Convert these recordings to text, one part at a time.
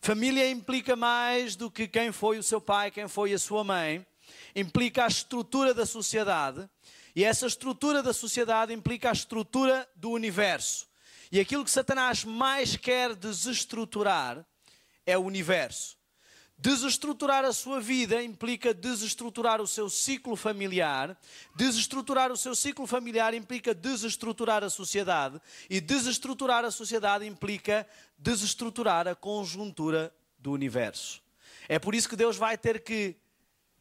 Família implica mais do que quem foi o seu pai, quem foi a sua mãe. Implica a estrutura da sociedade. E essa estrutura da sociedade implica a estrutura do universo. E aquilo que Satanás mais quer desestruturar é o universo. Desestruturar a sua vida implica desestruturar o seu ciclo familiar. Desestruturar o seu ciclo familiar implica desestruturar a sociedade. E desestruturar a sociedade implica desestruturar a conjuntura do universo. É por isso que Deus vai ter que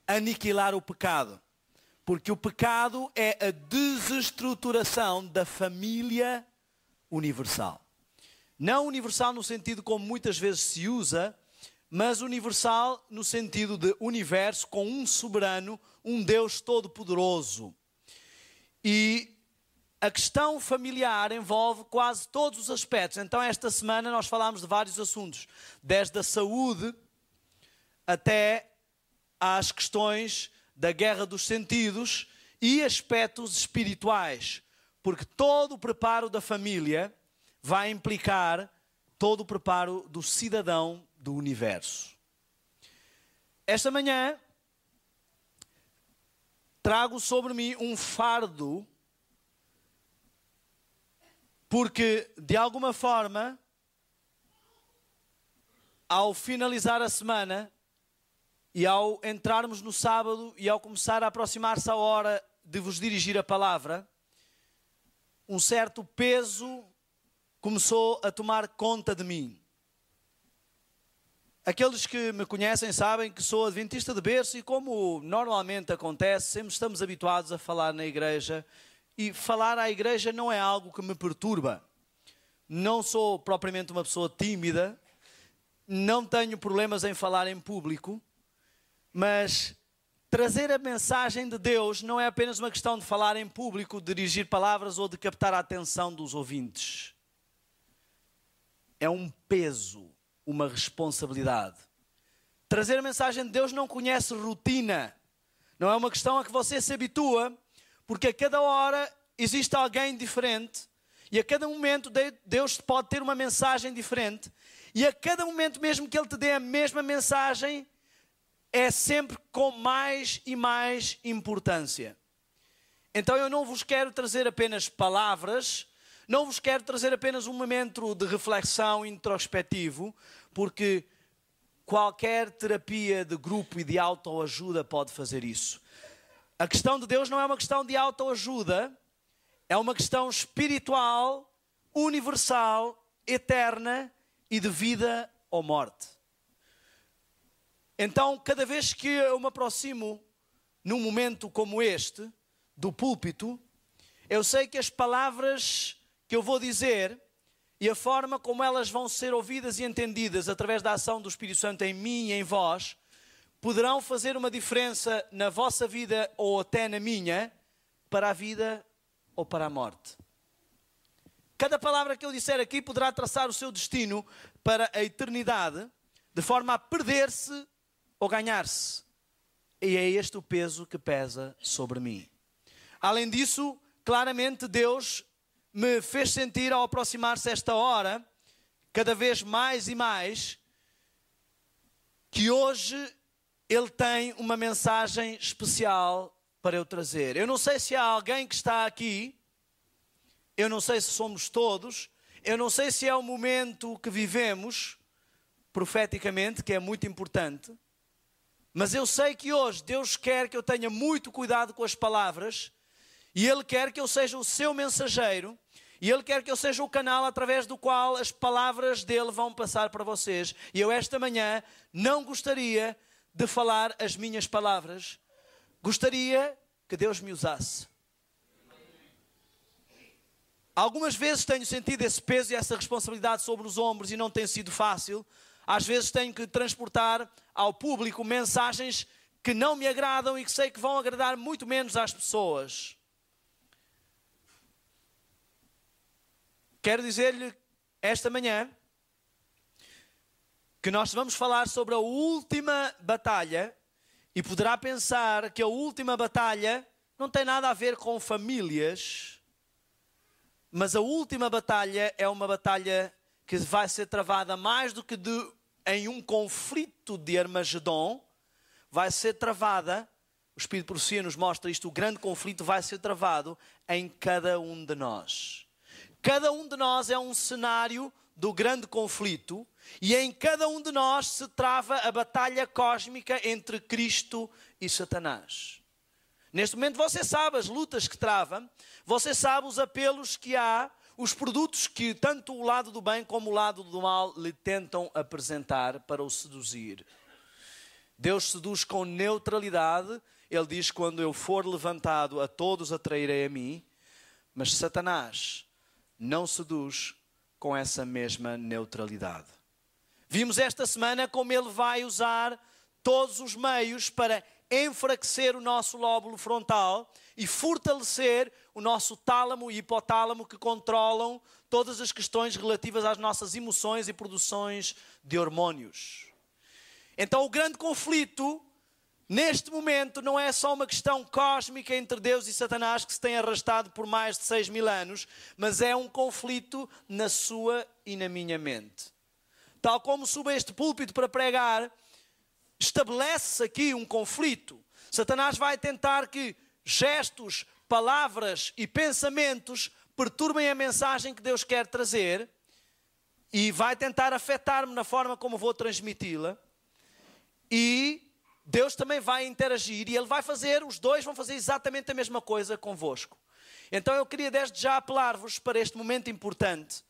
aniquilar o pecado. Porque o pecado é a desestruturação da família universal. Não universal no sentido como muitas vezes se usa, mas universal no sentido de universo com um soberano, um Deus todo-poderoso. E a questão familiar envolve quase todos os aspectos. Então esta semana nós falámos de vários assuntos, desde a saúde até às questões da guerra dos sentidos e aspectos espirituais. Porque todo o preparo da família vai implicar todo o preparo do cidadão do universo. Esta manhã trago sobre mim um fardo, porque de alguma forma, ao finalizar a semana e ao entrarmos no sábado e ao começar a aproximar-se a hora de vos dirigir a palavra, um certo peso começou a tomar conta de mim. Aqueles que me conhecem sabem que sou adventista de berço e, como normalmente acontece, sempre estamos habituados a falar na igreja, e falar à igreja não é algo que me perturba. Não sou propriamente uma pessoa tímida, não tenho problemas em falar em público, mas trazer a mensagem de Deus não é apenas uma questão de falar em público, de dirigir palavras ou de captar a atenção dos ouvintes. É um peso, uma responsabilidade. Trazer a mensagem de Deus não conhece rotina. Não é uma questão a que você se habitua, porque a cada hora existe alguém diferente e a cada momento Deus pode ter uma mensagem diferente e a cada momento, mesmo que Ele te dê a mesma mensagem, é sempre com mais e mais importância. Então eu não vos quero trazer apenas palavras, não vos quero trazer apenas um momento de reflexão introspectivo, porque qualquer terapia de grupo e de autoajuda pode fazer isso. A questão de Deus não é uma questão de autoajuda, é uma questão espiritual, universal, eterna e de vida ou morte. Então, cada vez que eu me aproximo num momento como este, do púlpito, eu sei que as palavras que eu vou dizer e a forma como elas vão ser ouvidas e entendidas através da ação do Espírito Santo em mim e em vós, poderão fazer uma diferença na vossa vida ou até na minha, para a vida ou para a morte. Cada palavra que eu disser aqui poderá traçar o seu destino para a eternidade, de forma a perder-se ou ganhar-se. E é este o peso que pesa sobre mim. Além disso, claramente Deus me fez sentir, ao aproximar-se esta hora, cada vez mais e mais, que hoje Ele tem uma mensagem especial para eu trazer. Eu não sei se há alguém que está aqui, eu não sei se somos todos, eu não sei se é o momento que vivemos, profeticamente, que é muito importante, mas eu sei que hoje Deus quer que eu tenha muito cuidado com as palavras, e Ele quer que eu seja o seu mensageiro, e Ele quer que eu seja o canal através do qual as palavras dEle vão passar para vocês. E eu esta manhã não gostaria de falar as minhas palavras, gostaria que Deus me usasse. Algumas vezes tenho sentido esse peso e essa responsabilidade sobre os ombros e não tem sido fácil. Às vezes tenho que transportar ao público mensagens que não me agradam e que sei que vão agradar muito menos às pessoas. Quero dizer-lhe esta manhã que nós vamos falar sobre a última batalha e poderá pensar que a última batalha não tem nada a ver com famílias, mas a última batalha é uma batalha que vai ser travada mais do que de em um conflito de Armagedon vai ser travada, o Espírito de Profecia nos mostra isto, o grande conflito vai ser travado em cada um de nós. Cada um de nós é um cenário do grande conflito e em cada um de nós se trava a batalha cósmica entre Cristo e Satanás. Neste momento você sabe as lutas que trava, você sabe os apelos que há, os produtos que tanto o lado do bem como o lado do mal lhe tentam apresentar para o seduzir. Deus seduz com neutralidade. Ele diz, quando eu for levantado, a todos atrairei a mim. Mas Satanás não seduz com essa mesma neutralidade. Vimos esta semana como ele vai usar todos os meios para enfraquecer o nosso lóbulo frontal e fortalecer o nosso tálamo e hipotálamo, que controlam todas as questões relativas às nossas emoções e produções de hormônios. Então o grande conflito neste momento não é só uma questão cósmica entre Deus e Satanás que se tem arrastado por mais de 6.000 anos, mas é um conflito na sua e na minha mente. Tal como subo a este púlpito para pregar, estabelece-se aqui um conflito. Satanás vai tentar que gestos, palavras e pensamentos perturbem a mensagem que Deus quer trazer e vai tentar afetar-me na forma como vou transmiti-la. E Deus também vai interagir e Ele vai fazer, os dois vão fazer exatamente a mesma coisa convosco. Então eu queria desde já apelar-vos para este momento importante,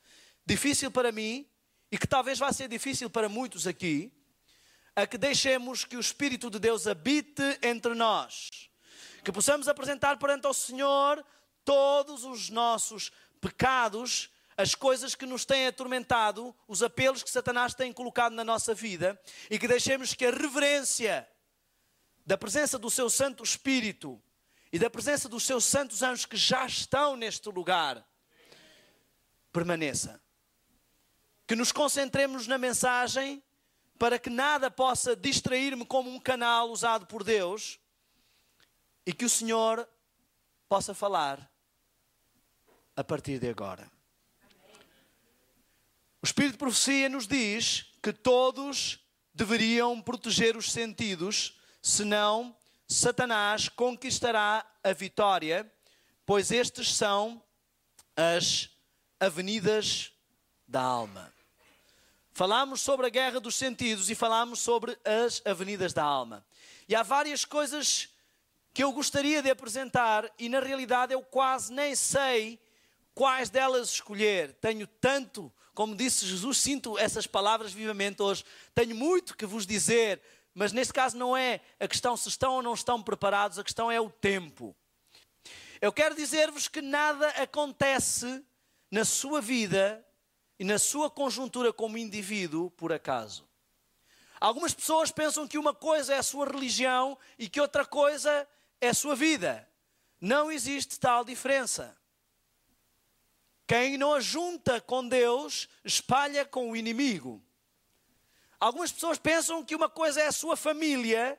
difícil para mim e que talvez vá ser difícil para muitos aqui, a que deixemos que o Espírito de Deus habite entre nós. Que possamos apresentar perante ao Senhor todos os nossos pecados, as coisas que nos têm atormentado, os apelos que Satanás tem colocado na nossa vida, e que deixemos que a reverência da presença do seu Santo Espírito e da presença dos seus santos anjos que já estão neste lugar permaneça. Que nos concentremos na mensagem para que nada possa distrair-me como um canal usado por Deus e que o Senhor possa falar a partir de agora. O Espírito de Profecia nos diz que todos deveriam proteger os sentidos, senão Satanás conquistará a vitória, pois estes são as avenidas da alma. Falámos sobre a guerra dos sentidos e falámos sobre as avenidas da alma. E há várias coisas que eu gostaria de apresentar e na realidade eu quase nem sei quais delas escolher. Tenho tanto, como disse Jesus, sinto essas palavras vivamente hoje. Tenho muito que vos dizer, mas neste caso não é a questão se estão ou não estão preparados, a questão é o tempo. Eu quero dizer-vos que nada acontece na sua vida e na sua conjuntura como indivíduo por acaso. Algumas pessoas pensam que uma coisa é a sua religião e que outra coisa é a sua vida. Não existe tal diferença. Quem não ajunta com Deus, espalha com o inimigo. Algumas pessoas pensam que uma coisa é a sua família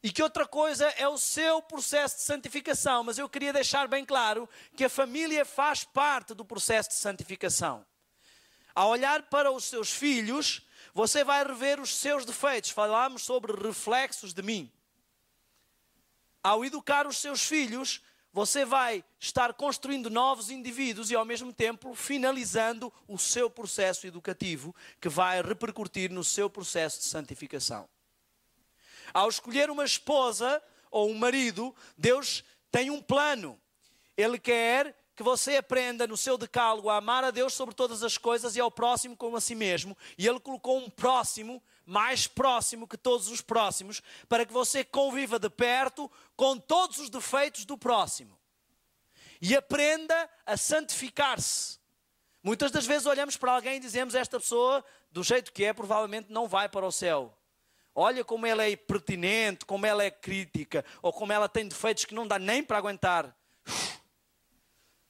e que outra coisa é o seu processo de santificação. Mas eu queria deixar bem claro que a família faz parte do processo de santificação. Ao olhar para os seus filhos, você vai rever os seus defeitos. Falámos sobre reflexos de mim. Ao educar os seus filhos, você vai estar construindo novos indivíduos e ao mesmo tempo finalizando o seu processo educativo que vai repercutir no seu processo de santificação. Ao escolher uma esposa ou um marido, Deus tem um plano. Ele quer que você aprenda no seu decálogo a amar a Deus sobre todas as coisas e ao próximo como a si mesmo. E Ele colocou um próximo, mais próximo que todos os próximos, para que você conviva de perto com todos os defeitos do próximo. E aprenda a santificar-se. Muitas das vezes olhamos para alguém e dizemos, esta pessoa, do jeito que é, provavelmente não vai para o céu. Olha como ela é impertinente, como ela é crítica, ou como ela tem defeitos que não dá nem para aguentar.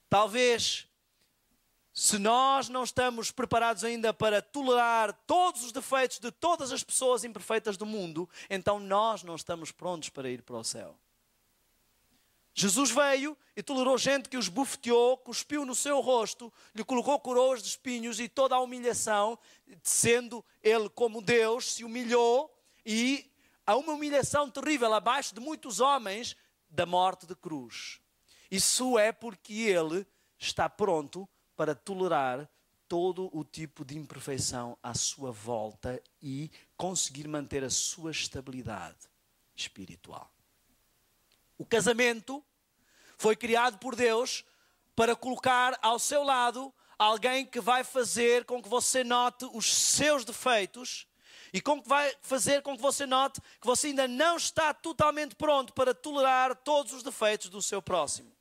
Talvez, se nós não estamos preparados ainda para tolerar todos os defeitos de todas as pessoas imperfeitas do mundo, então nós não estamos prontos para ir para o céu. Jesus veio e tolerou gente que os bufeteou, cuspiu no seu rosto, lhe colocou coroas de espinhos e toda a humilhação, sendo ele como Deus, se humilhou, e há uma humilhação terrível abaixo de muitos homens da morte de cruz. Isso é porque ele está pronto para tolerar todo o tipo de imperfeição à sua volta e conseguir manter a sua estabilidade espiritual. O casamento foi criado por Deus para colocar ao seu lado alguém que vai fazer com que você note os seus defeitos e que vai fazer com que você note que você ainda não está totalmente pronto para tolerar todos os defeitos do seu próximo.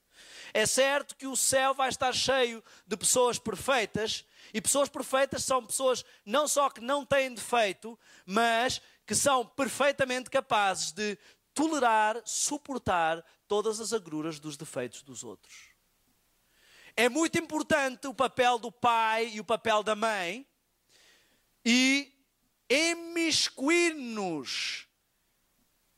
É certo que o céu vai estar cheio de pessoas perfeitas, e pessoas perfeitas são pessoas não só que não têm defeito, mas que são perfeitamente capazes de tolerar, suportar todas as agruras dos defeitos dos outros. É muito importante o papel do pai e o papel da mãe, e imiscuir-nos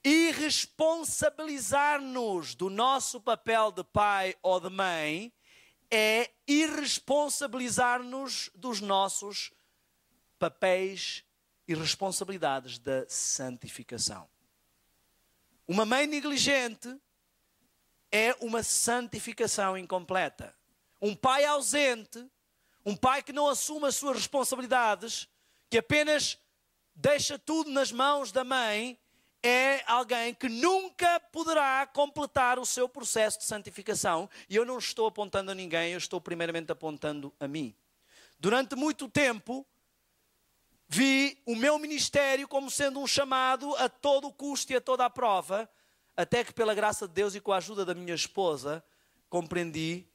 e responsabilizar-nos do nosso papel de pai ou de mãe é irresponsabilizar-nos dos nossos papéis e responsabilidades da santificação. Uma mãe negligente é uma santificação incompleta. Um pai ausente, um pai que não assume as suas responsabilidades, que apenas deixa tudo nas mãos da mãe, é alguém que nunca poderá completar o seu processo de santificação. E eu não estou apontando a ninguém, eu estou primeiramente apontando a mim. Durante muito tempo, vi o meu ministério como sendo um chamado a todo o custo e a toda a prova, até que pela graça de Deus e com a ajuda da minha esposa, compreendi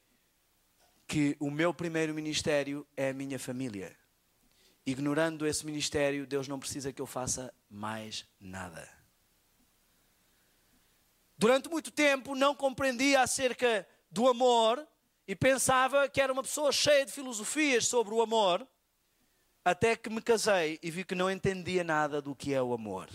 que o meu primeiro ministério é a minha família. Ignorando esse ministério, Deus não precisa que eu faça mais nada. Durante muito tempo não compreendia acerca do amor e pensava que era uma pessoa cheia de filosofias sobre o amor, até que me casei e vi que não entendia nada do que é o amor.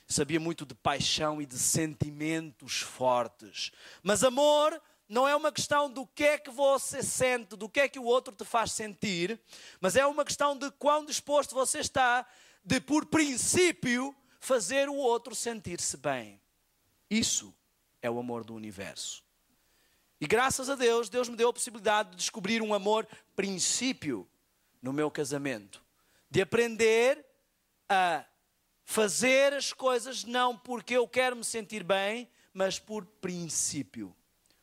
Sabia muito de paixão e de sentimentos fortes. Mas amor não é uma questão do que é que você sente, do que é que o outro te faz sentir, mas é uma questão de quão disposto você está de, por princípio, fazer o outro sentir-se bem. Isso é o amor do universo. E graças a Deus, Deus me deu a possibilidade de descobrir um amor princípio no meu casamento. De aprender a fazer as coisas não porque eu quero me sentir bem, mas por princípio.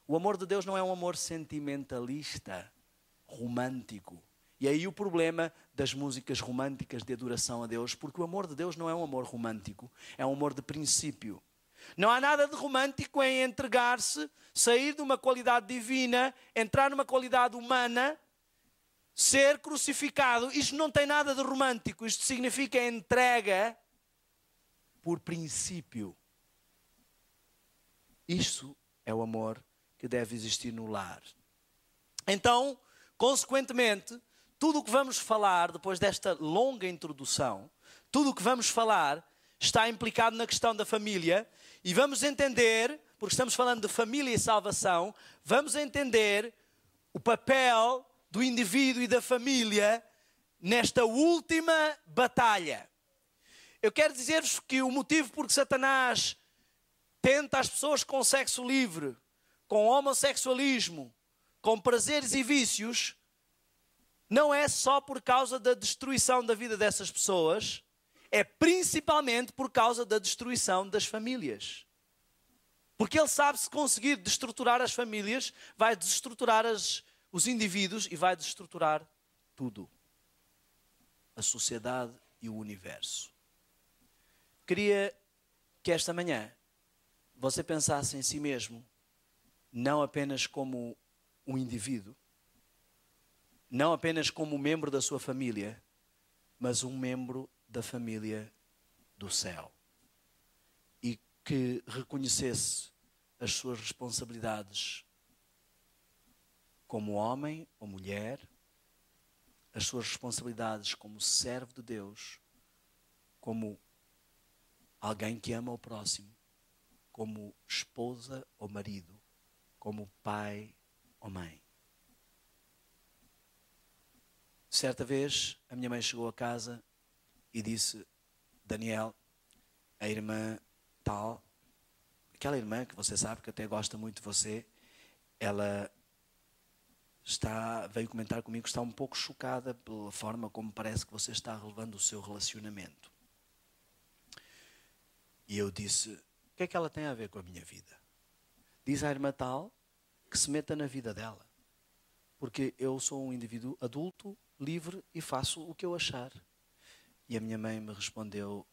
O amor de Deus não é um amor sentimentalista, romântico. E aí o problema das músicas românticas de adoração a Deus, porque o amor de Deus não é um amor romântico, é um amor de princípio. Não há nada de romântico em entregar-se, sair de uma qualidade divina, entrar numa qualidade humana, ser crucificado. Isto não tem nada de romântico, isto significa entrega por princípio. Isso é o amor que deve existir no lar. Então, consequentemente, tudo o que vamos falar depois desta longa introdução, tudo o que vamos falar está implicado na questão da família e vamos entender, porque estamos falando de família e salvação, vamos entender o papel do indivíduo e da família nesta última batalha. Eu quero dizer-vos que o motivo por que Satanás tenta as pessoas com sexo livre, com homossexualismo, com prazeres e vícios, não é só por causa da destruição da vida dessas pessoas, é principalmente por causa da destruição das famílias. Porque ele sabe se conseguir destruturar as famílias, vai destruturar os indivíduos e vai destruturar tudo. A sociedade e o universo. Queria que esta manhã você pensasse em si mesmo, não apenas como um indivíduo, não apenas como um membro da sua família, mas um membro da família do céu. E que reconhecesse as suas responsabilidades como homem ou mulher, as suas responsabilidades como servo de Deus, como alguém que ama o próximo, como esposa ou marido, como pai ou mãe. Certa vez, a minha mãe chegou a casa e disse: Daniel, a irmã tal, aquela irmã que você sabe que até gosta muito de você, ela veio comentar comigo que está um pouco chocada pela forma como parece que você está relevando o seu relacionamento. E eu disse: o que é que ela tem a ver com a minha vida? Diz a irmã tal que se meta na vida dela, porque eu sou um indivíduo adulto, livre e faço o que eu achar. E a minha mãe me respondeu: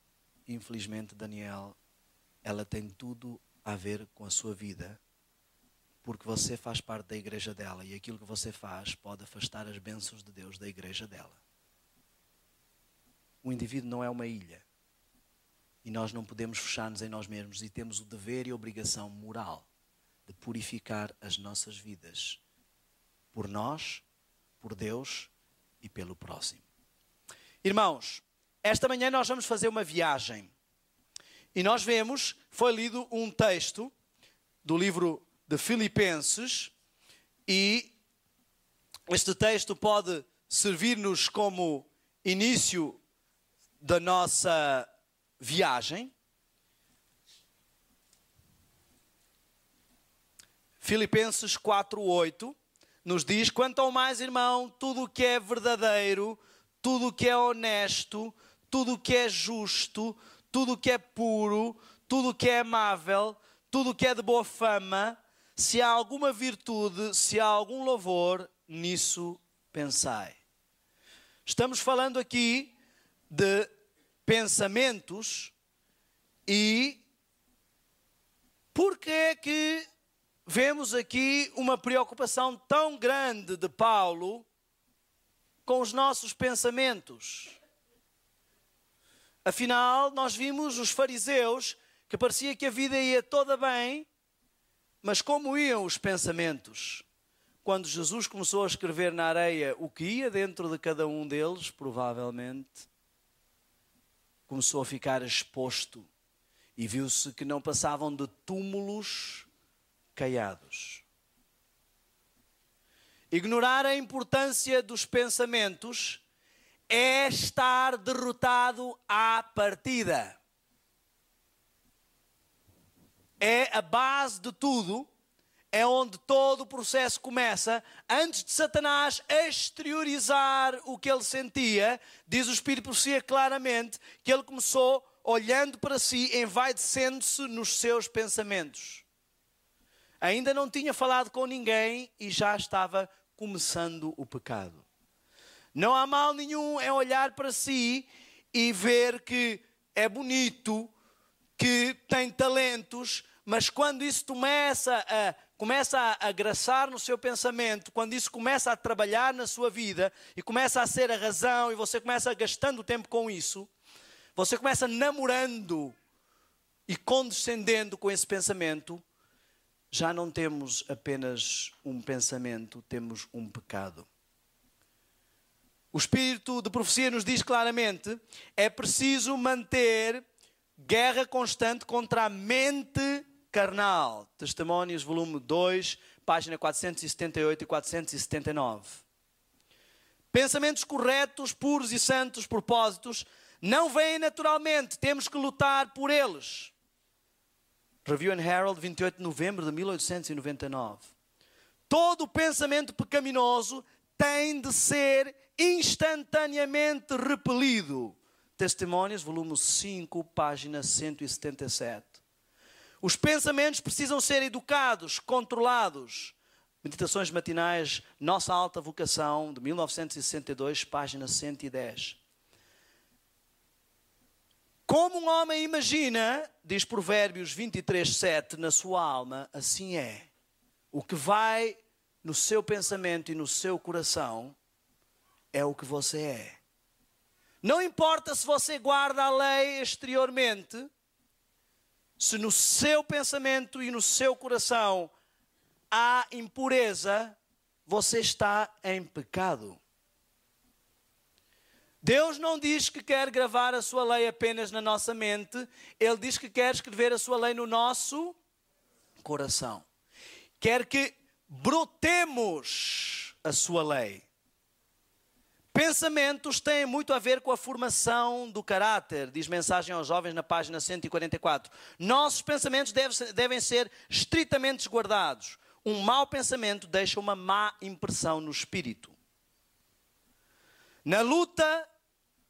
infelizmente, Daniel, ela tem tudo a ver com a sua vida, porque você faz parte da igreja dela e aquilo que você faz pode afastar as bênçãos de Deus da igreja dela. O indivíduo não é uma ilha e nós não podemos fechar-nos em nós mesmos, e temos o dever e a obrigação moral de purificar as nossas vidas por nós, por Deus e pelo próximo. Irmãos, esta manhã nós vamos fazer uma viagem e nós vemos, foi lido um texto do livro de Filipenses, e este texto pode servir-nos como início da nossa viagem. Filipenses 4:8 nos diz: quanto ao mais, irmão, tudo o que é verdadeiro, tudo o que é honesto, tudo o que é justo, tudo o que é puro, tudo o que é amável, tudo o que é de boa fama, se há alguma virtude, se há algum louvor, nisso pensai. Estamos falando aqui de pensamentos. E por que é que vemos aqui uma preocupação tão grande de Paulo com os nossos pensamentos? Afinal, nós vimos os fariseus que parecia que a vida ia toda bem, mas como iam os pensamentos? Quando Jesus começou a escrever na areia o que ia dentro de cada um deles, provavelmente começou a ficar exposto e viu-se que não passavam de túmulos caiados. Ignorar a importância dos pensamentos é estar derrotado à partida. É a base de tudo, é onde todo o processo começa. Antes de Satanás exteriorizar o que ele sentia, diz o Espírito de Profecia claramente que ele começou olhando para si, envaidecendo-se nos seus pensamentos. Ainda não tinha falado com ninguém e já estava começando o pecado. Não há mal nenhum em olhar para si e ver que é bonito, que tem talentos, mas quando isso começa a graçar no seu pensamento, quando isso começa a trabalhar na sua vida e começa a ser a razão e você começa gastando tempo com isso, você começa namorando e condescendendo com esse pensamento, já não temos apenas um pensamento, temos um pecado. O Espírito de Profecia nos diz claramente: é preciso manter guerra constante contra a mente carnal. Testemunhos, volume 2, página 478 e 479. Pensamentos corretos, puros e santos propósitos não vêm naturalmente, temos que lutar por eles. Review and Herald, 28 de novembro de 1899. Todo pensamento pecaminoso tem de ser instantaneamente repelido. Testemunhos, volume 5, página 177. Os pensamentos precisam ser educados, controlados. Meditações matinais, Nossa Alta Vocação, de 1962, página 110. Como um homem imagina, diz Provérbios 23:7, na sua alma, assim é. O que vai no seu pensamento e no seu coração é o que você é. Não importa se você guarda a lei exteriormente, se no seu pensamento e no seu coração há impureza, você está em pecado. Deus não diz que quer gravar a sua lei apenas na nossa mente, Ele diz que quer escrever a sua lei no nosso coração. quer que brotemos a sua lei. Pensamentos têm muito a ver com a formação do caráter, diz Mensagem aos Jovens na página 144. Nossos pensamentos devem ser estritamente guardados. Um mau pensamento deixa uma má impressão no espírito. Na luta,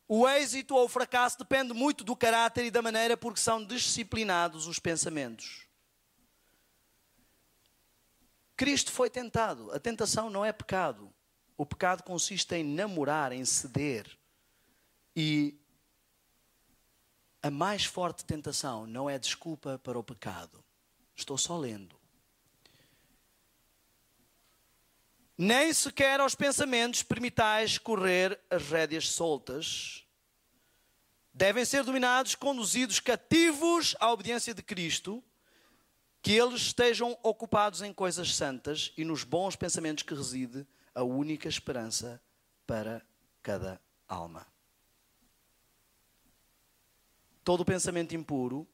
o êxito ou o fracasso depende muito do caráter e da maneira por que são disciplinados os pensamentos. Cristo foi tentado. A tentação não é pecado. O pecado consiste em namorar, em ceder. E a mais forte tentação não é desculpa para o pecado. Estou só lendo. Nem sequer aos pensamentos permitais correr as rédeas soltas. Devem ser dominados, conduzidos cativos à obediência de Cristo, que eles estejam ocupados em coisas santas e nos bons pensamentos que reside a única esperança para cada alma. Todo pensamento impuro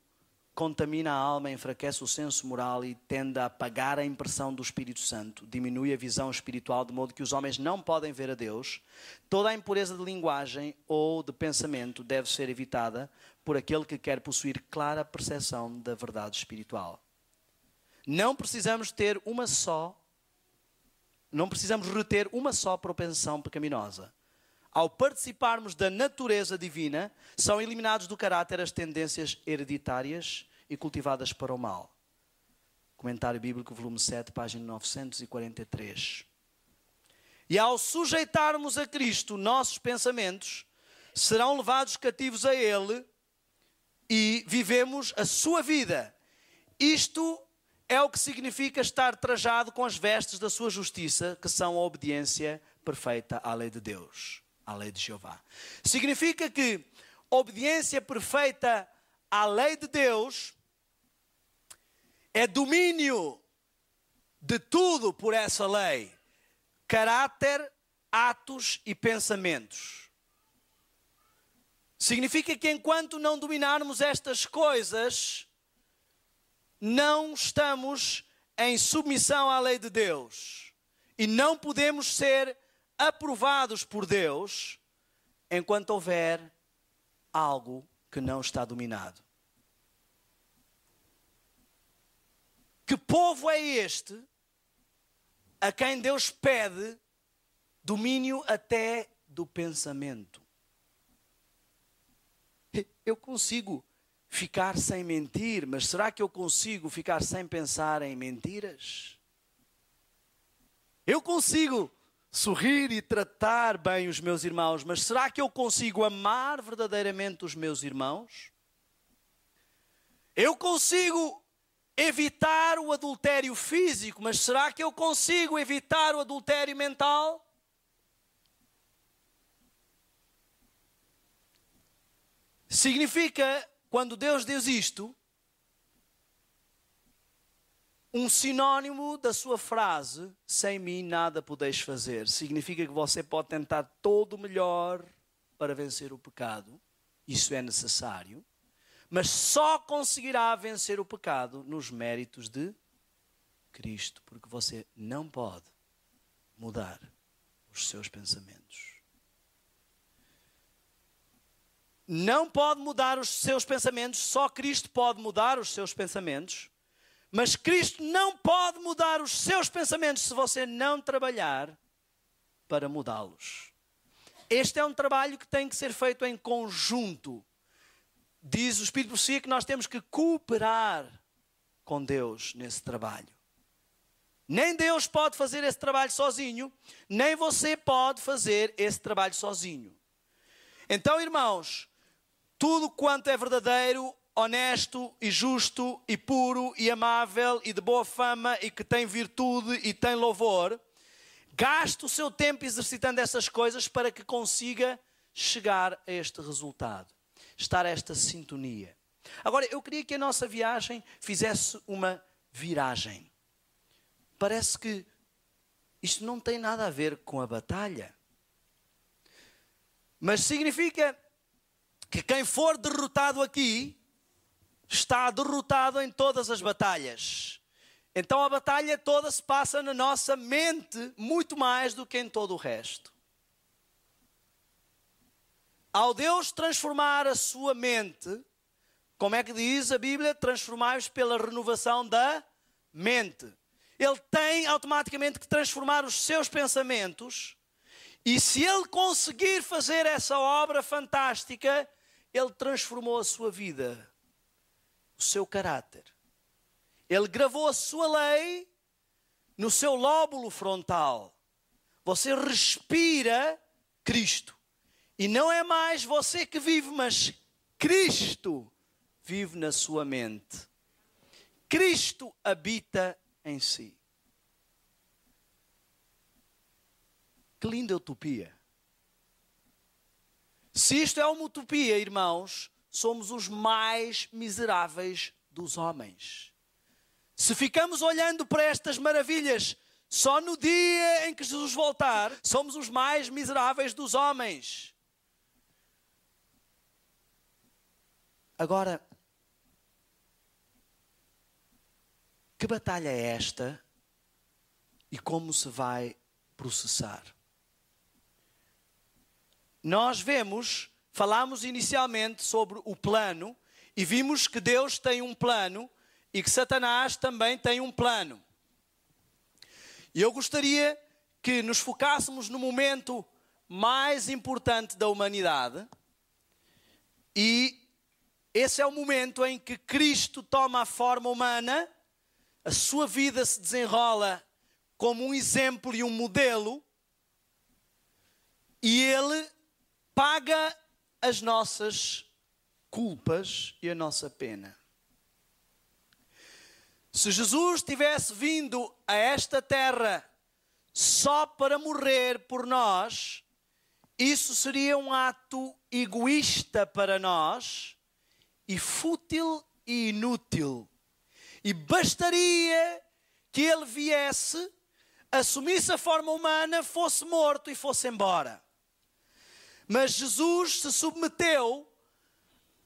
contamina a alma, enfraquece o senso moral e tende a apagar a impressão do Espírito Santo, diminui a visão espiritual, de modo que os homens não podem ver a Deus. Toda a impureza de linguagem ou de pensamento deve ser evitada por aquele que quer possuir clara percepção da verdade espiritual. Não precisamos reter uma só propensão pecaminosa. Ao participarmos da natureza divina, são eliminados do caráter as tendências hereditárias e cultivadas para o mal. Comentário Bíblico, volume 7, página 943. E ao sujeitarmos a Cristo, nossos pensamentos serão levados cativos a Ele e vivemos a sua vida. Isto é o que significa estar trajado com as vestes da sua justiça, que são a obediência perfeita à lei de Deus, à lei de Jeová. Significa que obediência perfeita à lei de Deus é domínio de tudo por essa lei. Caráter, atos e pensamentos. Significa que enquanto não dominarmos estas coisas, não estamos em submissão à lei de Deus. E não podemos ser aprovados por Deus enquanto houver algo que não está dominado. Que povo é este a quem Deus pede domínio até do pensamento? Eu consigo ficar sem mentir, mas será que eu consigo ficar sem pensar em mentiras? Eu consigo sorrir e tratar bem os meus irmãos, mas será que eu consigo amar verdadeiramente os meus irmãos? Eu consigo evitar o adultério físico, mas será que eu consigo evitar o adultério mental? Significa, quando Deus diz isto, um sinónimo da sua frase, sem mim nada podeis fazer, significa que você pode tentar todo o melhor para vencer o pecado. Isso é necessário. Mas só conseguirá vencer o pecado nos méritos de Cristo. Porque você não pode mudar os seus pensamentos. Não pode mudar os seus pensamentos, só Cristo pode mudar os seus pensamentos. Mas Cristo não pode mudar os seus pensamentos se você não trabalhar para mudá-los. Este é um trabalho que tem que ser feito em conjunto. Diz o Espírito Profecia que nós temos que cooperar com Deus nesse trabalho. Nem Deus pode fazer esse trabalho sozinho, nem você pode fazer esse trabalho sozinho. Então, irmãos, tudo quanto é verdadeiro, honesto e justo e puro e amável e de boa fama e que tem virtude e tem louvor, gaste o seu tempo exercitando essas coisas para que consiga chegar a este resultado, estar a esta sintonia. Agora, eu queria que a nossa viagem fizesse uma viragem. Parece que isto não tem nada a ver com a batalha, mas significa que quem for derrotado aqui está derrotado em todas as batalhas. Então a batalha toda se passa na nossa mente, muito mais do que em todo o resto. Ao Deus transformar a sua mente, como é que diz a Bíblia? Transformai-vos pela renovação da mente. Ele tem automaticamente que transformar os seus pensamentos, e se ele conseguir fazer essa obra fantástica, ele transformou a sua vida, o seu caráter. Ele gravou a sua lei no seu lóbulo frontal. Você respira Cristo. E não é mais você que vive, mas Cristo vive na sua mente. Cristo habita em si. Que linda utopia. Se isto é uma utopia, irmãos, somos os mais miseráveis dos homens. Se ficamos olhando para estas maravilhas só no dia em que Jesus voltar, somos os mais miseráveis dos homens. Agora, que batalha é esta e como se vai processar? Nós falámos inicialmente sobre o plano e vimos que Deus tem um plano e que Satanás também tem um plano. E eu gostaria que nos focássemos no momento mais importante da humanidade, e esse é o momento em que Cristo toma a forma humana, a sua vida se desenrola como um exemplo e um modelo, e Ele paga as nossas culpas e a nossa pena. Se Jesus tivesse vindo a esta terra só para morrer por nós, isso seria um ato egoísta para nós e fútil e inútil. E bastaria que ele viesse, assumisse a forma humana, fosse morto e fosse embora. Mas Jesus se submeteu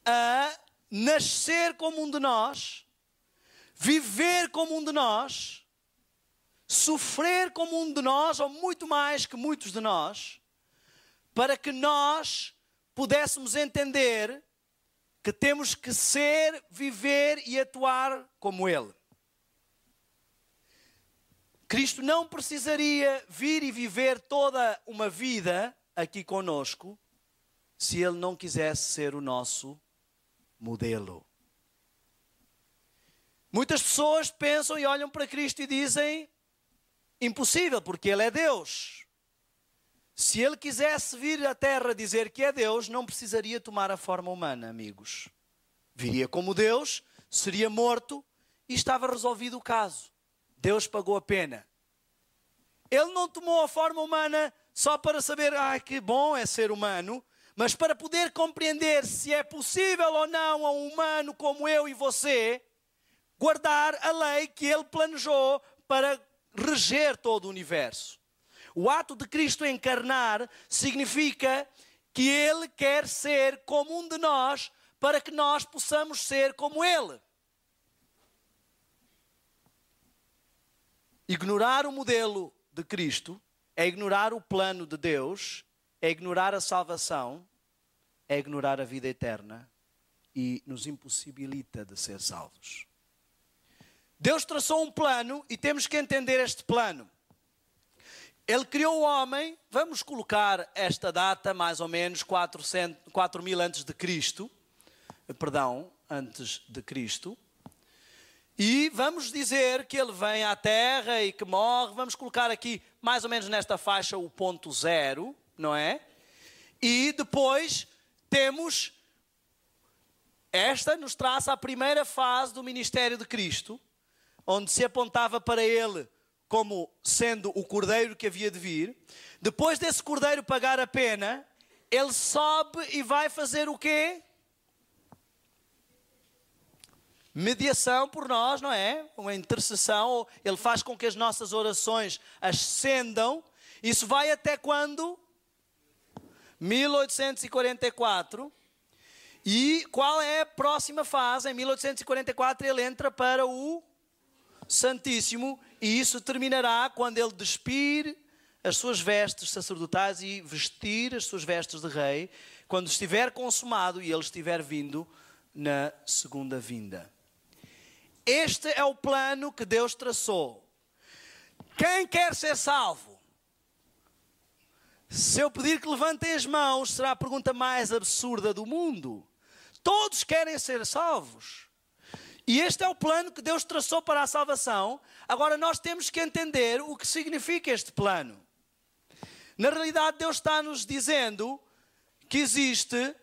a nascer como um de nós, viver como um de nós, sofrer como um de nós, ou muito mais que muitos de nós, para que nós pudéssemos entender que temos que ser, viver e atuar como Ele. Cristo não precisaria vir e viver toda uma vida aqui conosco se Ele não quisesse ser o nosso modelo. Muitas pessoas pensam e olham para Cristo e dizem: impossível, porque Ele é Deus. Se Ele quisesse vir à Terra dizer que é Deus, não precisaria tomar a forma humana, amigos. Viria como Deus, seria morto e estava resolvido o caso. Deus pagou a pena. Ele não tomou a forma humana só para saber, que bom é ser humano, mas para poder compreender se é possível ou não a um humano como eu e você guardar a lei que Ele planejou para reger todo o universo. O ato de Cristo encarnar significa que Ele quer ser como um de nós para que nós possamos ser como Ele. Ignorar o modelo de Cristo é ignorar o plano de Deus, é ignorar a salvação, é ignorar a vida eterna e nos impossibilita de ser salvos. Deus traçou um plano e temos que entender este plano. Ele criou o homem, vamos colocar esta data mais ou menos 4.000 antes de Cristo, antes de Cristo. E vamos dizer que ele vem à Terra e que morre. Vamos colocar aqui mais ou menos nesta faixa o ponto 0, não é? E depois temos, esta nos traça a primeira fase do ministério de Cristo, onde se apontava para ele como sendo o cordeiro que havia de vir. Depois desse cordeiro pagar a pena, ele sobe e vai fazer o quê? Mediação por nós, não é? Uma intercessão. Ele faz com que as nossas orações ascendam. Isso vai até quando? 1844. E qual é a próxima fase? Em 1844 ele entra para o Santíssimo, e isso terminará quando ele despir as suas vestes sacerdotais e vestir as suas vestes de rei, quando estiver consumado e ele estiver vindo na segunda vinda. Este é o plano que Deus traçou. Quem quer ser salvo? Se eu pedir que levantem as mãos, será a pergunta mais absurda do mundo. Todos querem ser salvos. E este é o plano que Deus traçou para a salvação. Agora nós temos que entender o que significa este plano. Na realidade, Deus está nos dizendo que existe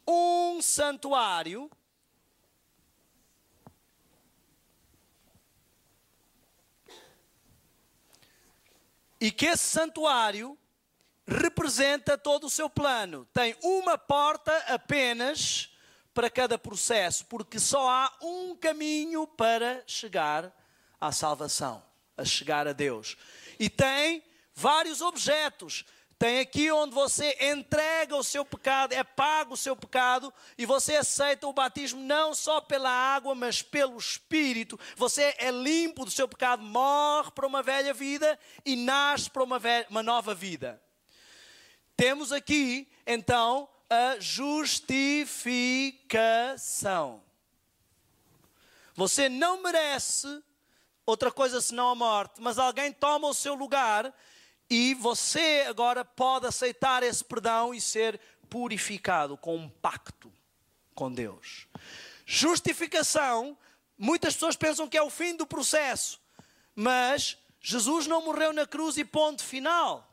um santuário e que esse santuário representa todo o seu plano. Tem uma porta apenas para cada processo, porque só há um caminho para chegar à salvação, a chegar a Deus. E tem vários objetos. Tem aqui onde você entrega o seu pecado, é pago o seu pecado, e você aceita o batismo não só pela água, mas pelo Espírito. Você é limpo do seu pecado, morre para uma velha vida e nasce para uma nova vida. Temos aqui, então, a justificação. Você não merece outra coisa senão a morte, mas alguém toma o seu lugar e você agora pode aceitar esse perdão e ser purificado com um pacto com Deus. Justificação, muitas pessoas pensam que é o fim do processo, mas Jesus não morreu na cruz e ponto final.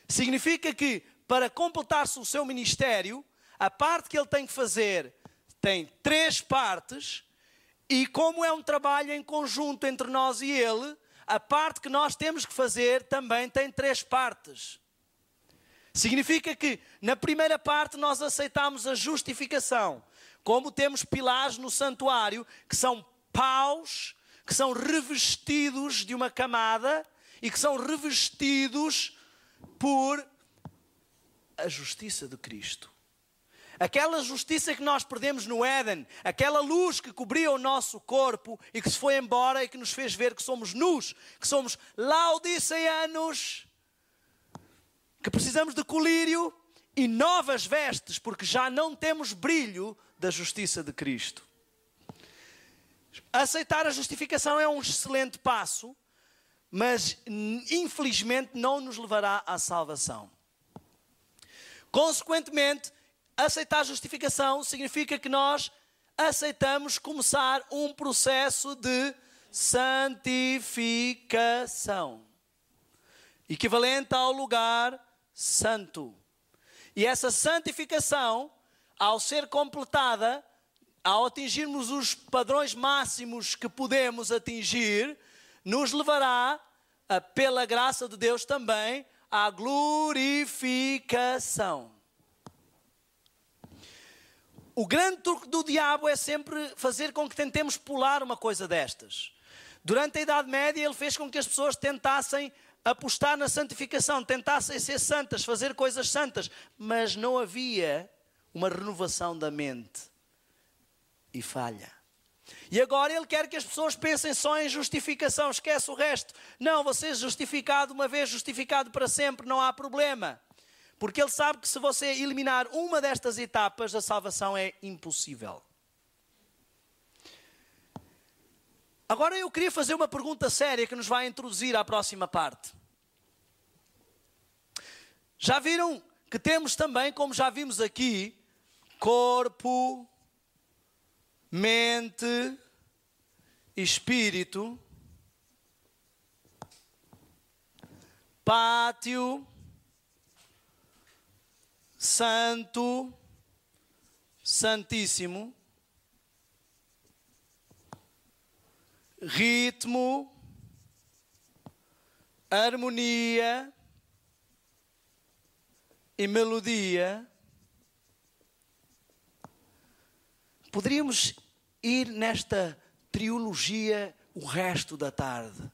Significa que para completar-se o seu ministério, a parte que ele tem que fazer tem 3 partes, e como é um trabalho em conjunto entre nós e ele, a parte que nós temos que fazer também tem 3 partes. Significa que na primeira parte nós aceitamos a justificação. Como temos pilares no santuário, que são paus, que são revestidos de uma camada e que são revestidos por a justiça de Cristo. Aquela justiça que nós perdemos no Éden, aquela luz que cobria o nosso corpo e que se foi embora e que nos fez ver que somos nus, que somos laodiceanos, que precisamos de colírio e novas vestes, porque já não temos brilho da justiça de Cristo. Aceitar a justificação é um excelente passo, mas infelizmente não nos levará à salvação. Consequentemente, aceitar a justificação significa que nós aceitamos começar um processo de santificação, equivalente ao lugar santo. E essa santificação, ao ser completada, ao atingirmos os padrões máximos que podemos atingir, nos levará, pela graça de Deus também, à glorificação. O grande truque do diabo é sempre fazer com que tentemos pular uma coisa destas. Durante a Idade Média, ele fez com que as pessoas tentassem apostar na santificação, tentassem ser santas, fazer coisas santas, mas não havia uma renovação da mente. E falha. E agora ele quer que as pessoas pensem só em justificação, esquece o resto. Não, você é justificado uma vez, justificado para sempre, não há problema. Porque ele sabe que se você eliminar uma destas etapas, a salvação é impossível. Agora eu queria fazer uma pergunta séria que nos vai introduzir à próxima parte. Já viram que temos também, como já vimos aqui, corpo, mente, espírito, pátio, santo, santíssimo, ritmo, harmonia e melodia. Poderíamos ir nesta trilogia o resto da tarde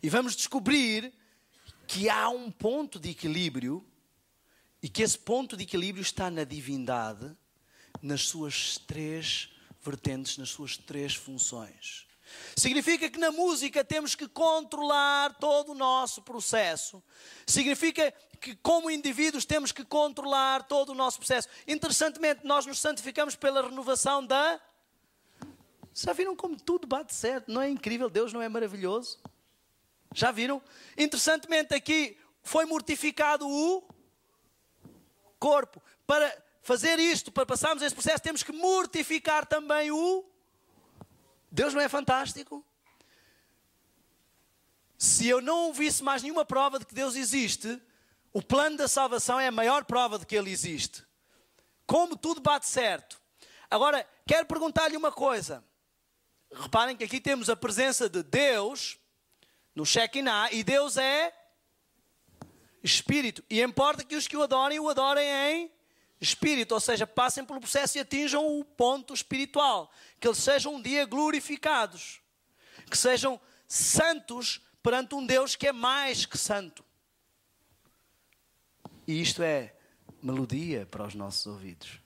e vamos descobrir que há um ponto de equilíbrio e que esse ponto de equilíbrio está na divindade, nas suas 3 vertentes, nas suas 3 funções. Significa que na música temos que controlar todo o nosso processo. Significa que como indivíduos temos que controlar todo o nosso processo. Interessantemente, nós nos santificamos pela renovação da... Já viram como tudo bate certo? Não é incrível? Deus não é maravilhoso? Já viram? Interessantemente aqui foi mortificado o corpo. Para fazer isto, para passarmos esse processo, temos que mortificar também o... Deus não é fantástico? Se eu não ouvisse mais nenhuma prova de que Deus existe, o plano da salvação é a maior prova de que Ele existe. Como tudo bate certo. Agora, quero perguntar-lhe uma coisa. Reparem que aqui temos a presença de Deus no Shekinah, e Deus é Espírito. E importa que os que o adorem em Espírito, ou seja, passem pelo processo e atinjam o ponto espiritual. Que eles sejam um dia glorificados. Que sejam santos perante um Deus que é mais que santo. E isto é melodia para os nossos ouvidos.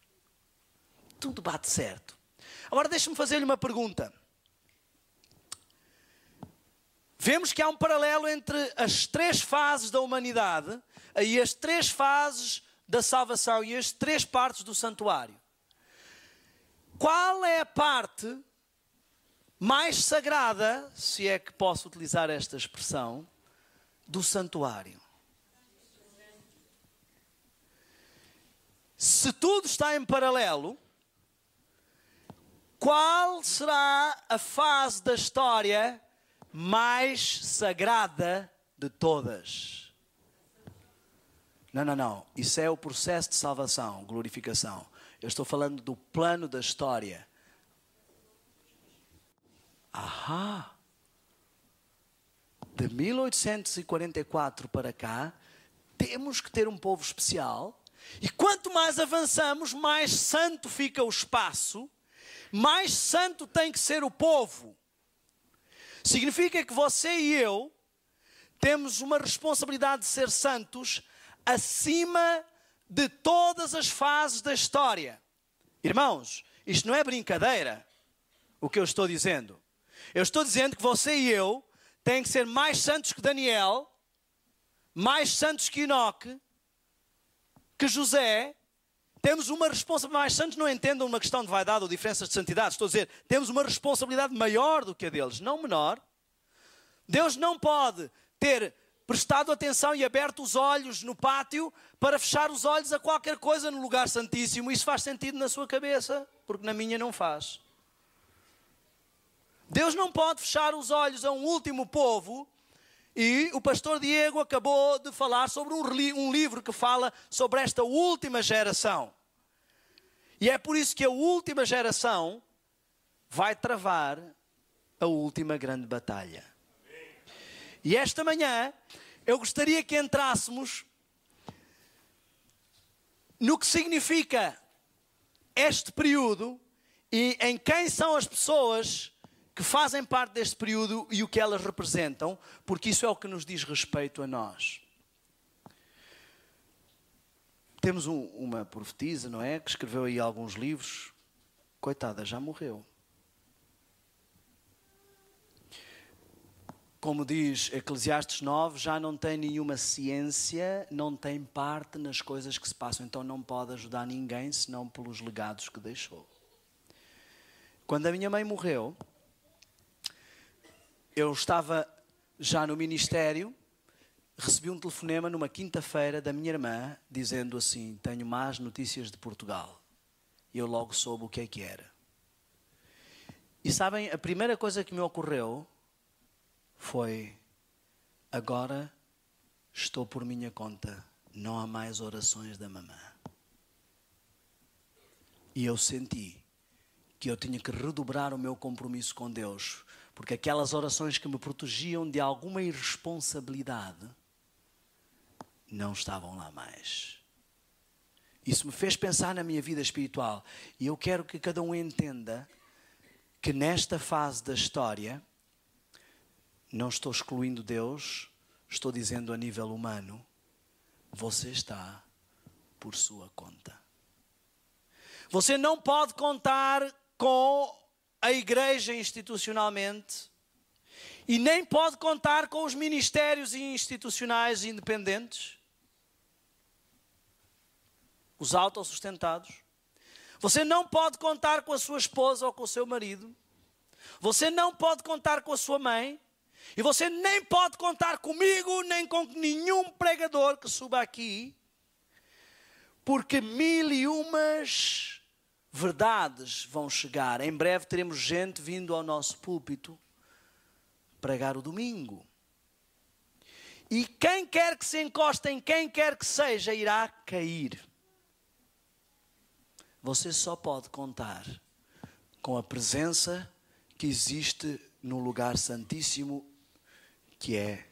Tudo bate certo. Agora deixe-me fazer-lhe uma pergunta. Vemos que há um paralelo entre as 3 fases da humanidade e as 3 fases da salvação e as 3 partes do santuário. Qual é a parte mais sagrada, se é que posso utilizar esta expressão, do santuário? Se tudo está em paralelo, qual será a fase da história mais sagrada de todas? Não. Isso é o processo de salvação, glorificação. Eu estou falando do plano da história. De 1844 para cá, temos que ter um povo especial. E quanto mais avançamos, mais santo fica o espaço, mais santo tem que ser o povo. Significa que você e eu temos uma responsabilidade de ser santos acima de todas as fases da história. Irmãos, isto não é brincadeira, o que eu estou dizendo. Eu estou dizendo que você e eu têm que ser mais santos que Daniel, mais santos que Enoque, que José. Temos uma responsabilidade. Mais santos, não entendam uma questão de vaidade ou diferenças de santidade. Estou a dizer, temos uma responsabilidade maior do que a deles, não menor. Deus não pode ter prestado atenção e aberto os olhos no pátio para fechar os olhos a qualquer coisa no lugar santíssimo. Isso faz sentido na sua cabeça, porque na minha não faz. Deus não pode fechar os olhos a um último povo. E o pastor Diego acabou de falar sobre um livro que fala sobre esta última geração. E é por isso que a última geração vai travar a última grande batalha. E esta manhã eu gostaria que entrássemos no que significa este período e em quem são as pessoas que fazem parte deste período e o que elas representam, porque isso é o que nos diz respeito a nós. Temos uma profetisa, não é? Que escreveu aí alguns livros. Coitada, já morreu. Como diz Eclesiastes 9, já não tem nenhuma ciência, não tem parte nas coisas que se passam. Então não pode ajudar ninguém, senão pelos legados que deixou. Quando a minha mãe morreu, eu estava já no ministério, recebi um telefonema numa quinta-feira da minha irmã, dizendo assim: tenho más notícias de Portugal. E eu logo soube o que é que era. E sabem, a primeira coisa que me ocorreu foi: agora estou por minha conta, não há mais orações da mamã. E eu senti que eu tinha que redobrar o meu compromisso com Deus, porque aquelas orações que me protegiam de alguma irresponsabilidade não estavam lá mais. Isso me fez pensar na minha vida espiritual. E eu quero que cada um entenda que nesta fase da história, não estou excluindo Deus, estou dizendo a nível humano, você está por sua conta. Você não pode contar com a igreja institucionalmente e nem pode contar com os ministérios institucionais independentes, os autossustentados. Você não pode contar com a sua esposa ou com o seu marido. Você não pode contar com a sua mãe. E você nem pode contar comigo, nem com nenhum pregador que suba aqui. Porque 1001 verdades vão chegar. Em breve teremos gente vindo ao nosso púlpito pregar o domingo. E quem quer que se encoste em quem quer que seja, irá cair. Você só pode contar com a presença que existe no lugar santíssimo, que é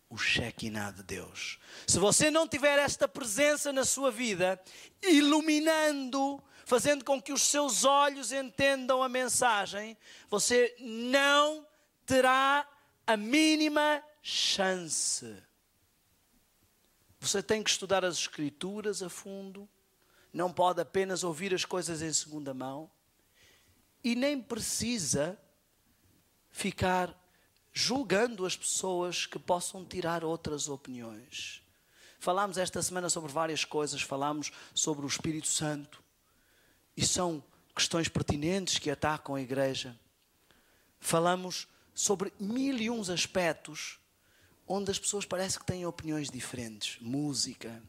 o Shekinah de Deus. Se você não tiver esta presença na sua vida, iluminando, fazendo com que os seus olhos entendam a mensagem, você não terá a mínima chance. Você tem que estudar as Escrituras a fundo, não pode apenas ouvir as coisas em segunda mão e nem precisa ficar julgando as pessoas que possam tirar outras opiniões. Falámos esta semana sobre várias coisas, falámos sobre o Espírito Santo e são questões pertinentes que atacam a igreja. Falamos sobre 1001 aspectos onde as pessoas parecem que têm opiniões diferentes. Música.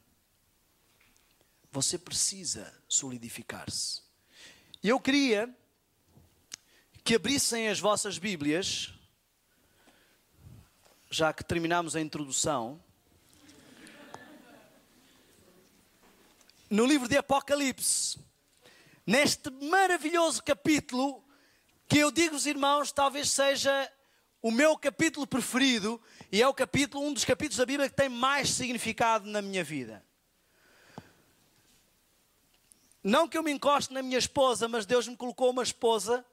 Você precisa solidificar-se. E eu queria que abrissem as vossas Bíblias, já que terminamos a introdução, no livro de Apocalipse, neste maravilhoso capítulo, que eu digo-vos, irmãos, talvez seja o meu capítulo preferido, e é um dos capítulos da Bíblia que tem mais significado na minha vida. Não que eu me encoste na minha esposa, mas Deus me colocou uma esposa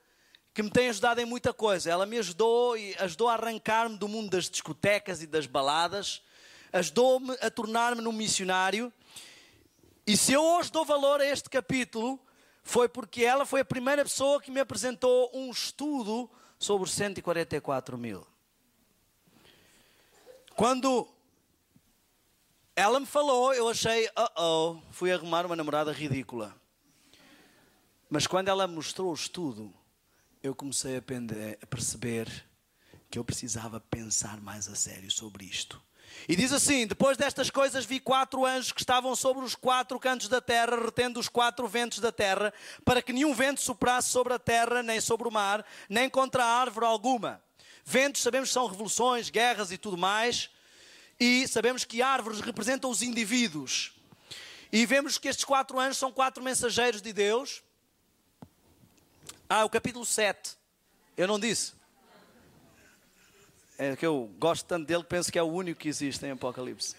que me tem ajudado em muita coisa. Ela me ajudou a arrancar-me do mundo das discotecas e das baladas, ajudou-me a tornar-me num missionário. E se eu hoje dou valor a este capítulo, foi porque ela foi a primeira pessoa que me apresentou um estudo sobre os 144 mil. Quando ela me falou, eu achei, fui arrumar uma namorada ridícula. Mas quando ela mostrou o estudo, eu comecei a perceber que eu precisava pensar mais a sério sobre isto. E diz assim: depois destas coisas vi 4 anjos que estavam sobre os 4 cantos da terra, retendo os 4 ventos da terra, para que nenhum vento soprasse sobre a terra, nem sobre o mar, nem contra a árvore alguma. Ventos, sabemos que são revoluções, guerras e tudo mais. E sabemos que árvores representam os indivíduos. E vemos que estes 4 anjos são 4 mensageiros de Deus. O capítulo 7. Eu não disse. É que eu gosto tanto dele que penso que é o único que existe em Apocalipse.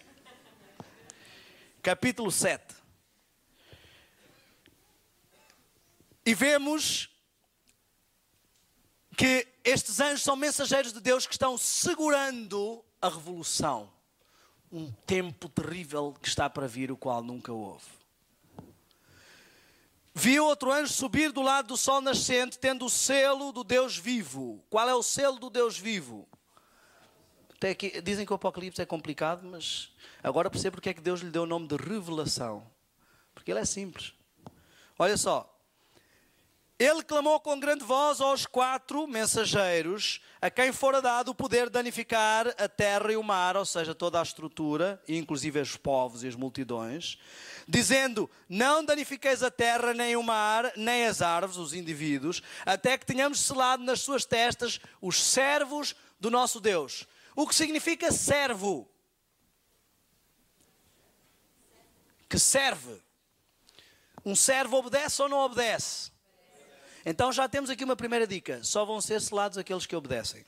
Capítulo 7. E vemos que estes anjos são mensageiros de Deus que estão segurando a revolução. Um tempo terrível que está para vir, o qual nunca houve. Vi outro anjo subir do lado do sol nascente, tendo o selo do Deus vivo. Qual é o selo do Deus vivo? Até aqui, dizem que o Apocalipse é complicado, mas agora percebo porque é que Deus lhe deu o nome de revelação. Porque ele é simples. Olha só. Ele clamou com grande voz aos 4 mensageiros, a quem fora dado o poder de danificar a terra e o mar, ou seja, toda a estrutura, inclusive os povos e as multidões, dizendo: não danifiqueis a terra, nem o mar, nem as árvores, os indivíduos, até que tenhamos selado nas suas testas os servos do nosso Deus. O que significa servo? Que serve. Um servo obedece ou não obedece? Então já temos aqui uma primeira dica. Só vão ser selados aqueles que obedecem.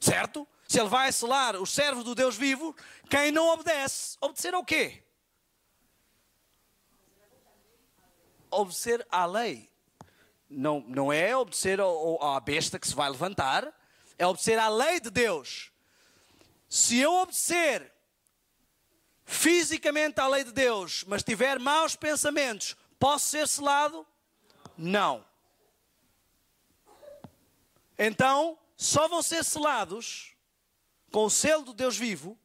Certo? Se ele vai selar os servos do Deus vivo, quem não obedece, obedecer ao quê? Obedecer à lei. Não é obedecer à besta que se vai levantar, é obedecer à lei de Deus. Se eu obedecer fisicamente à lei de Deus, mas tiver maus pensamentos, Posso ser selado? Não. Então, só vão ser selados com o selo do Deus vivo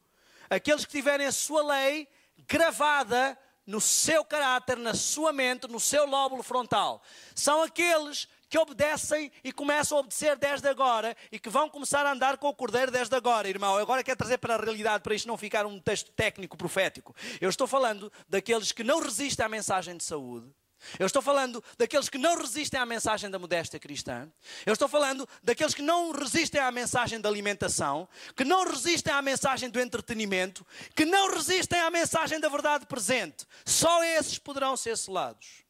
aqueles que tiverem a sua lei gravada no seu caráter, na sua mente, no seu lóbulo frontal. São aqueles que obedecem e começam a obedecer desde agora e que vão começar a andar com o Cordeiro desde agora, irmão. Agora quero trazer para a realidade, para isto não ficar um texto técnico profético. Eu estou falando daqueles que não resistem à mensagem de saúde. Eu estou falando daqueles que não resistem à mensagem da modéstia cristã. Eu estou falando daqueles que não resistem à mensagem da alimentação, que não resistem à mensagem do entretenimento, que não resistem à mensagem da verdade presente. Só esses poderão ser selados.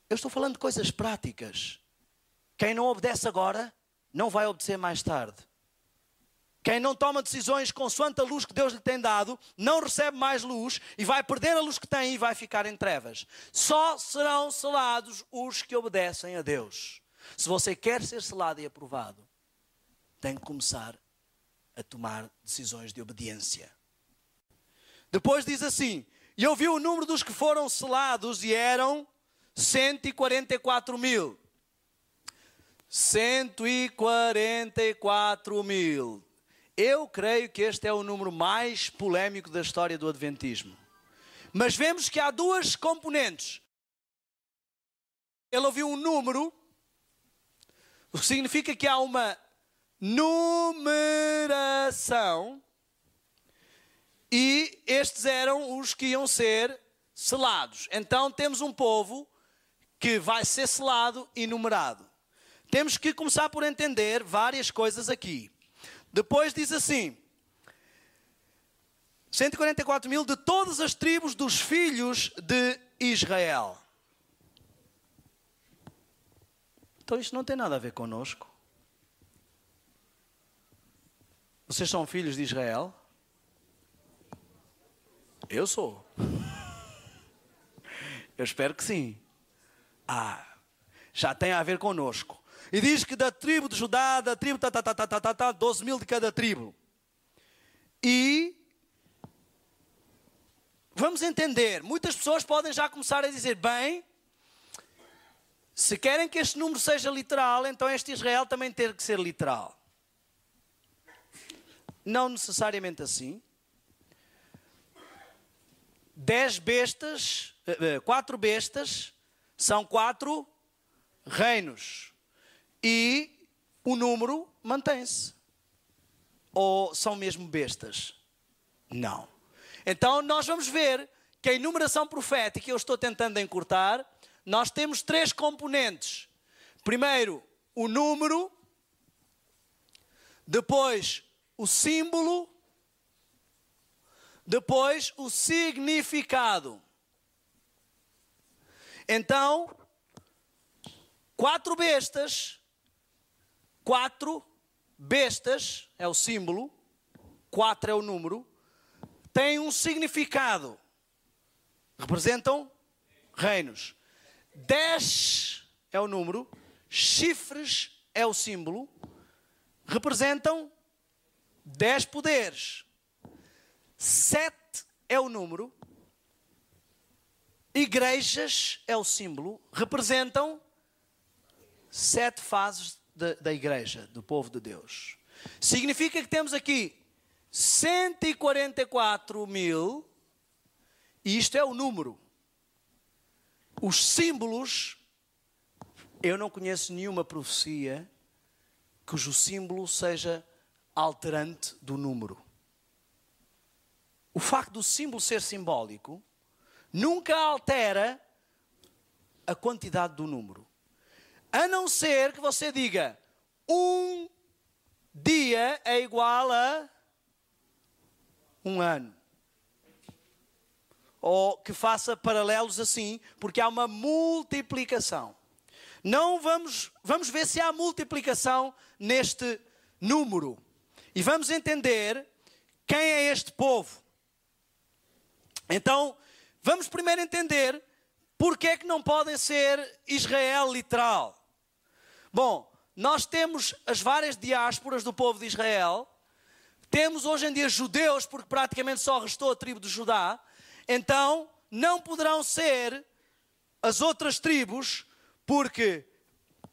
Eu estou falando de coisas práticas. Quem não obedece agora, não vai obedecer mais tarde. Quem não toma decisões consoante a luz que Deus lhe tem dado, não recebe mais luz e vai perder a luz que tem e vai ficar em trevas. Só serão selados os que obedecem a Deus. Se você quer ser selado e aprovado, tem que começar a tomar decisões de obediência. Depois diz assim: e eu vi o número dos que foram selados e eram 144 mil. 144 mil. Eu creio que este é o número mais polémico da história do Adventismo. Mas vemos que há duas componentes. Ele ouviu um número, o que significa que há uma numeração, e estes eram os que iam ser selados. Então temos um povo que vai ser selado e numerado. Temos que começar por entender várias coisas aqui. Depois diz assim: 144 mil de todas as tribos dos filhos de Israel. Então isto não tem nada a ver connosco. Vocês são filhos de Israel? Eu sou. Eu espero que sim. Já tem a ver connosco. E diz que da tribo de Judá, da tribo 12 mil de cada tribo. E vamos entender, muitas pessoas podem já começar a dizer: bem, se querem que este número seja literal, então este Israel também tem que ser literal. Não necessariamente assim. 4 bestas são 4 reinos. E o número mantém-se. Ou são mesmo bestas? Não. Então nós vamos ver que a enumeração profética, eu estou tentando encurtar, nós temos 3 componentes. Primeiro, o número. Depois, o símbolo. Depois, o significado. Então, 4 bestas é o símbolo, 4 é o número, têm um significado, representam reinos. 10 é o número, chifres é o símbolo, representam 10 poderes. 7 é o número, igrejas é o símbolo, representam 7 fases da igreja, do povo de Deus. Significa que temos aqui 144 mil, e isto é o número. Os símbolos, eu não conheço nenhuma profecia cujo símbolo seja alterante do número. O facto do símbolo ser simbólico nunca altera a quantidade do número. A não ser que você diga: um dia é igual a um ano. Ou que faça paralelos assim, porque há uma multiplicação. Não vamos ver se há multiplicação neste número. E vamos entender quem é este povo. Então, vamos primeiro entender porque é que não podem ser Israel literal. Bom, nós temos as várias diásporas do povo de Israel. Temos hoje em dia judeus, porque praticamente só restou a tribo de Judá. Então, não poderão ser as outras tribos, porque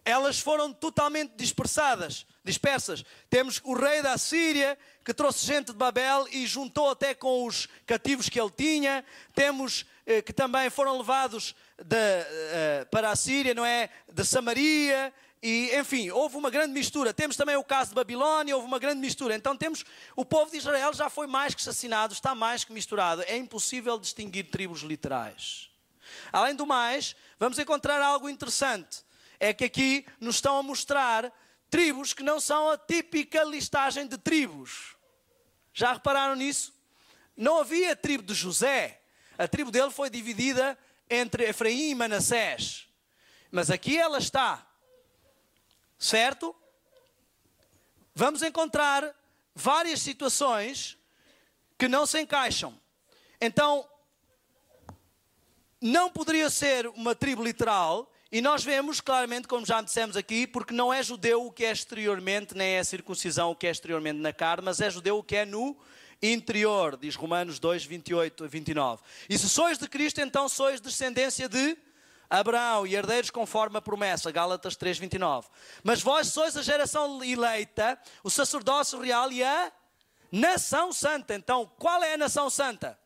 elas foram totalmente dispersas. Temos o rei da Síria, que trouxe gente de Babel e juntou até com os cativos que ele tinha. Temos que também foram levados para a Síria, não é? De Samaria. E, enfim, houve uma grande mistura. Temos também o caso de Babilônia, houve uma grande mistura. Então temos, o povo de Israel já foi mais que assassinado, está mais que misturado. É impossível distinguir tribos literais. Além do mais, vamos encontrar algo interessante. É que aqui nos estão a mostrar tribos que não são a típica listagem de tribos. Já repararam nisso? Não havia a tribo de José. A tribo dele foi dividida entre Efraim e Manassés. Mas aqui ela está. Certo? Vamos encontrar várias situações que não se encaixam. Então, não poderia ser uma tribo literal. E nós vemos claramente, como já dissemos aqui, porque não é judeu o que é exteriormente, nem é circuncisão o que é exteriormente na carne, mas é judeu o que é no interior, diz Romanos 2, 28 a 29. E se sois de Cristo, então sois descendência de Abraão e herdeiros conforme a promessa, Gálatas 3, 29. Mas vós sois a geração eleita, o sacerdócio real e a nação santa. Então, qual é a nação santa?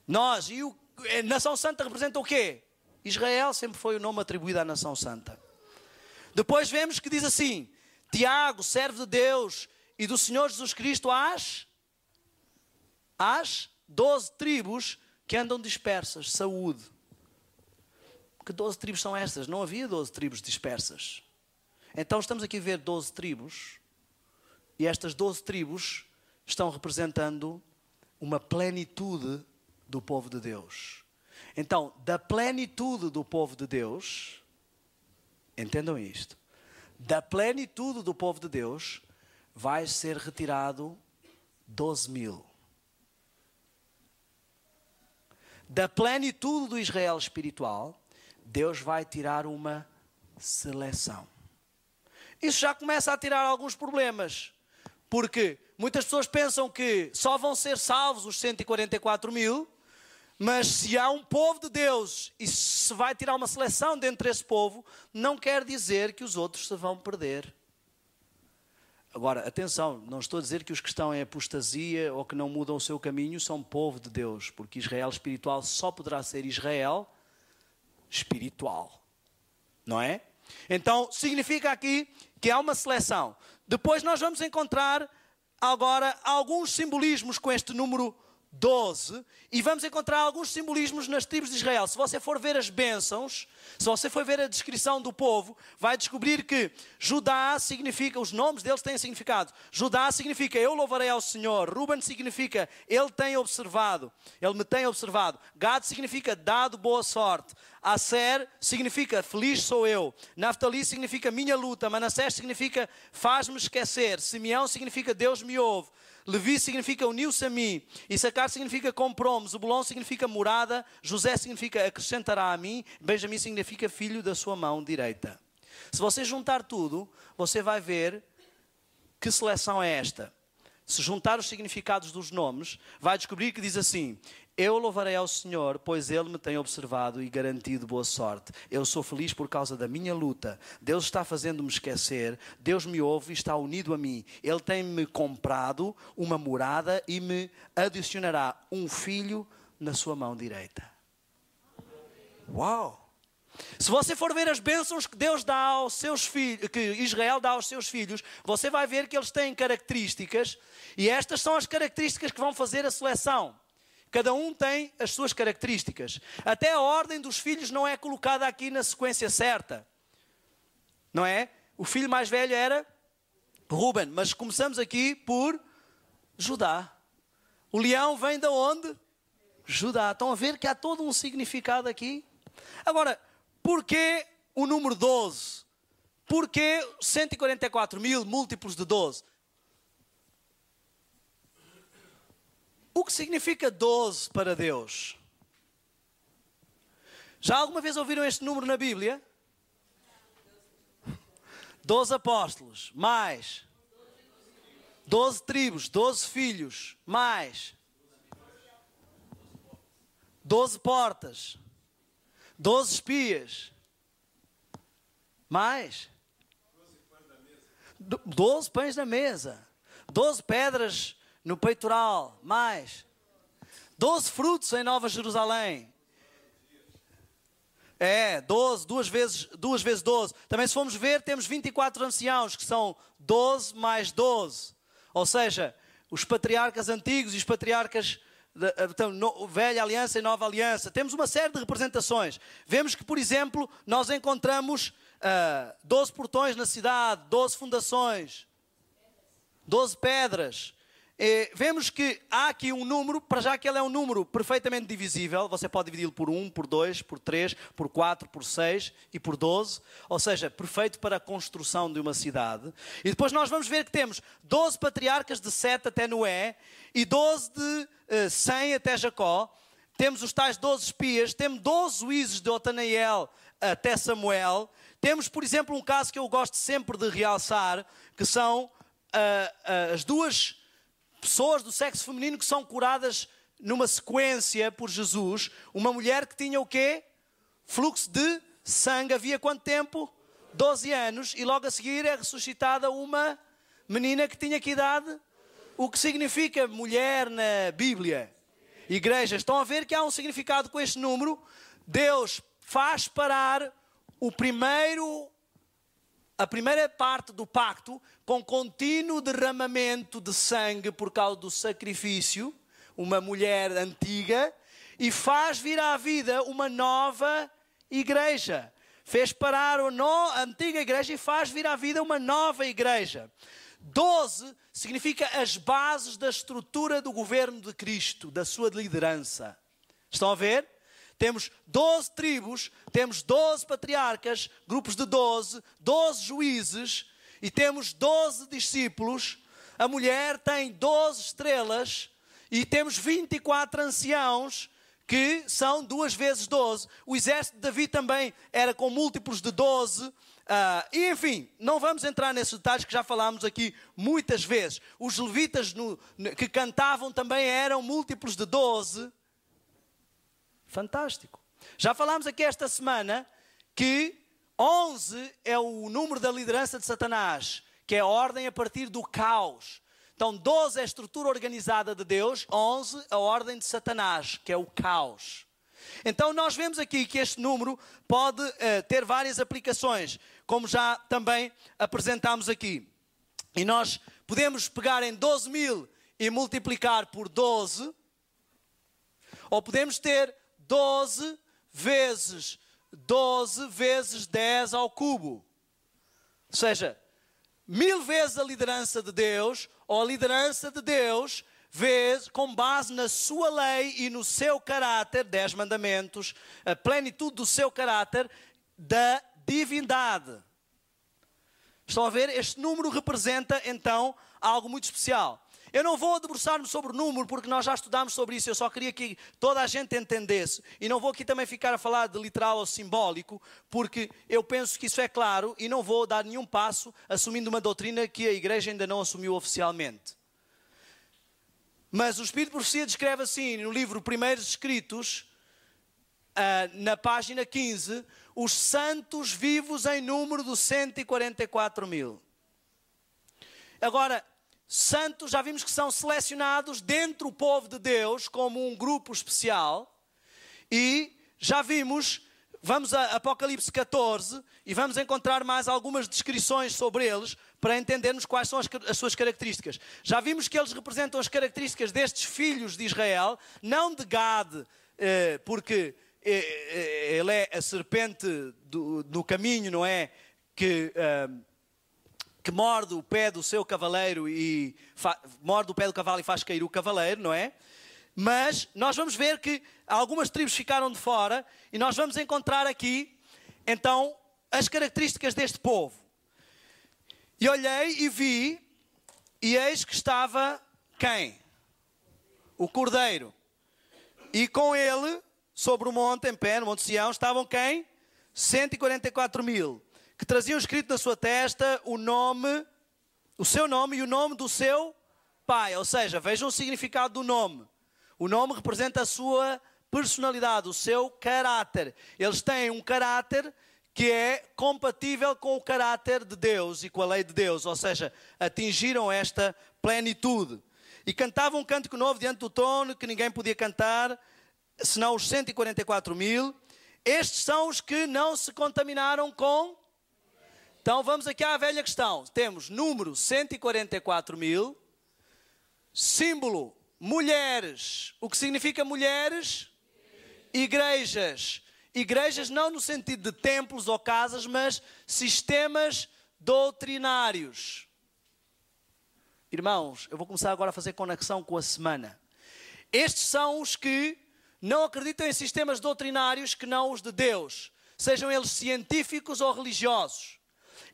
Nós. E a nação santa representa o quê? Israel sempre foi o nome atribuído à nação santa. Depois vemos que diz assim: Tiago, servo de Deus e do Senhor Jesus Cristo, às 12 tribos que andam dispersas. Saúde. Que 12 tribos são estas? Não havia 12 tribos dispersas. Então estamos aqui a ver 12 tribos. E estas 12 tribos estão representando uma plenitude do povo de Deus. Então, da plenitude do povo de Deus, entendam isto, da plenitude do povo de Deus vai ser retirado 12.000. Da plenitude do Israel espiritual, Deus vai tirar uma seleção. Isso já começa a tirar alguns problemas, porque muitas pessoas pensam que só vão ser salvos os 144.000, mas se há um povo de Deus e se vai tirar uma seleção dentre esse povo, não quer dizer que os outros se vão perder. Agora, atenção, não estou a dizer que os que estão em apostasia ou que não mudam o seu caminho são povo de Deus, porque Israel espiritual só poderá ser Israel espiritual, não é? Então, significa aqui que há uma seleção. Depois nós vamos encontrar agora alguns simbolismos com este número 12, e vamos encontrar alguns simbolismos nas tribos de Israel. Se você for ver as bênçãos, se você for ver a descrição do povo, vai descobrir que Judá significa, os nomes deles têm significado. Judá significa eu louvarei ao Senhor. Ruben significa ele tem observado, ele me tem observado. Gad significa dado boa sorte. Aser significa feliz sou eu. Naftali significa minha luta. Manassés significa faz-me esquecer. Simeão significa Deus me ouve. Levi significa uniu-se a mim. Issacar significa comprou-me. Zebulon significa morada. José significa acrescentará a mim. Benjamim significa filho da sua mão direita. Se você juntar tudo, você vai ver que seleção é esta. Se juntar os significados dos nomes, vai descobrir que diz assim: eu louvarei ao Senhor, pois Ele me tem observado e garantido boa sorte. Eu sou feliz por causa da minha luta. Deus está fazendo-me esquecer. Deus me ouve e está unido a mim. Ele tem-me comprado uma morada e me adicionará um filho na sua mão direita. Uau! Se você for ver as bênçãos que Deus dá aos seus filhos, que Israel dá aos seus filhos, você vai ver que eles têm características, e estas são as características que vão fazer a seleção. Cada um tem as suas características. Até a ordem dos filhos não é colocada aqui na sequência certa. Não é? O filho mais velho era Ruben, mas começamos aqui por Judá. O leão vem de onde? Judá. Estão a ver que há todo um significado aqui? Agora, porquê o número 12? Porquê 144.000 múltiplos de 12? O que significa 12 para Deus? Já alguma vez ouviram este número na Bíblia? 12 apóstolos, mais 12 tribos, 12 filhos, mais 12 portas, 12 espias, mais 12 pães na mesa, 12 pedras no peitoral, mais 12 frutos em Nova Jerusalém. 12, duas vezes 12. Também, se formos ver, temos 24 anciãos, que são 12 mais 12. Ou seja, os patriarcas antigos e os patriarcas da velha aliança e nova aliança. Temos uma série de representações. Vemos que, por exemplo, nós encontramos 12 portões na cidade, 12 fundações, 12 pedras. Vemos que há aqui um número, para já que ele é um número perfeitamente divisível. Você pode dividi-lo por 1, por 2, por 3, por 4, por 6 e por 12. Ou seja, perfeito para a construção de uma cidade. E depois nós vamos ver que temos 12 patriarcas de 7 até Noé e 12 de 100 até Jacó. Temos os tais 12 espias, temos 12 juízes de Otaniel até Samuel. Temos, por exemplo, um caso que eu gosto sempre de realçar, que são as duas pessoas do sexo feminino que são curadas numa sequência por Jesus. Uma mulher que tinha o quê? Fluxo de sangue. Havia quanto tempo? 12 anos. E logo a seguir é ressuscitada uma menina que tinha que idade? O que significa mulher na Bíblia? Igreja, estão a ver que há um significado com este número? Deus faz parar a primeira parte do pacto com contínuo derramamento de sangue por causa do sacrifício, uma mulher antiga, e faz vir à vida uma nova igreja. Fez parar a antiga igreja e faz vir à vida uma nova igreja. 12 significa as bases da estrutura do governo de Cristo, da sua liderança. Estão a ver? Temos 12 tribos, temos 12 patriarcas, grupos de 12, 12 juízes e temos 12 discípulos. A mulher tem 12 estrelas e temos 24 anciãos que são 2 vezes 12. O exército de Davi também era com múltiplos de 12. E enfim, não vamos entrar nesses detalhes que já falámos aqui muitas vezes. Os levitas que cantavam também eram múltiplos de 12. Fantástico. Já falámos aqui esta semana que 11 é o número da liderança de Satanás, que é a ordem a partir do caos. Então 12 é a estrutura organizada de Deus, 11 a ordem de Satanás, que é o caos. Então nós vemos aqui que este número pode ter várias aplicações, como já também apresentámos aqui. E nós podemos pegar em 12.000 e multiplicar por 12, ou podemos ter 12 vezes 10 ao cubo. Ou seja, 1000 vezes a liderança de Deus, ou a liderança de Deus, vezes, com base na sua lei e no seu caráter, 10 mandamentos, a plenitude do seu caráter, da divindade. Estão a ver? Este número representa, então, algo muito especial. Eu não vou debruçar-me sobre o número, porque nós já estudámos sobre isso. Eu só queria que toda a gente entendesse. E não vou aqui também ficar a falar de literal ou simbólico, porque eu penso que isso é claro e não vou dar nenhum passo assumindo uma doutrina que a Igreja ainda não assumiu oficialmente. Mas o Espírito de Profecia descreve assim, no livro Primeiros Escritos, na página 15, os santos vivos em número de 144.000. Agora, santos, já vimos que são selecionados dentro do povo de Deus como um grupo especial. E já vimos, vamos a Apocalipse 14 e vamos encontrar mais algumas descrições sobre eles para entendermos quais são as suas características. Já vimos que eles representam as características destes filhos de Israel, não de Gad, porque ele é a serpente do caminho, não é? Que morde o pé do seu cavaleiro e morde o pé do cavalo e faz cair o cavaleiro, não é? Mas nós vamos ver que algumas tribos ficaram de fora e nós vamos encontrar aqui, então, as características deste povo. E olhei e vi, e eis que estava quem? O Cordeiro. E com ele, sobre o monte, em pé, no Monte Sião, estavam quem? 144.000. Que traziam escrito na sua testa o seu nome e o nome do seu pai. Ou seja, vejam o significado do nome. O nome representa a sua personalidade, o seu caráter. Eles têm um caráter que é compatível com o caráter de Deus e com a lei de Deus, ou seja, atingiram esta plenitude. E cantavam um cântico novo diante do trono, que ninguém podia cantar, senão os 144.000. Estes são os que não se contaminaram com... Então vamos aqui à velha questão. Temos número 144.000, símbolo mulheres. O que significa mulheres? Igrejas. Igrejas não no sentido de templos ou casas, mas sistemas doutrinários. Irmãos, eu vou começar agora a fazer conexão com a semana. Estes são os que não acreditam em sistemas doutrinários que não os de Deus, sejam eles científicos ou religiosos.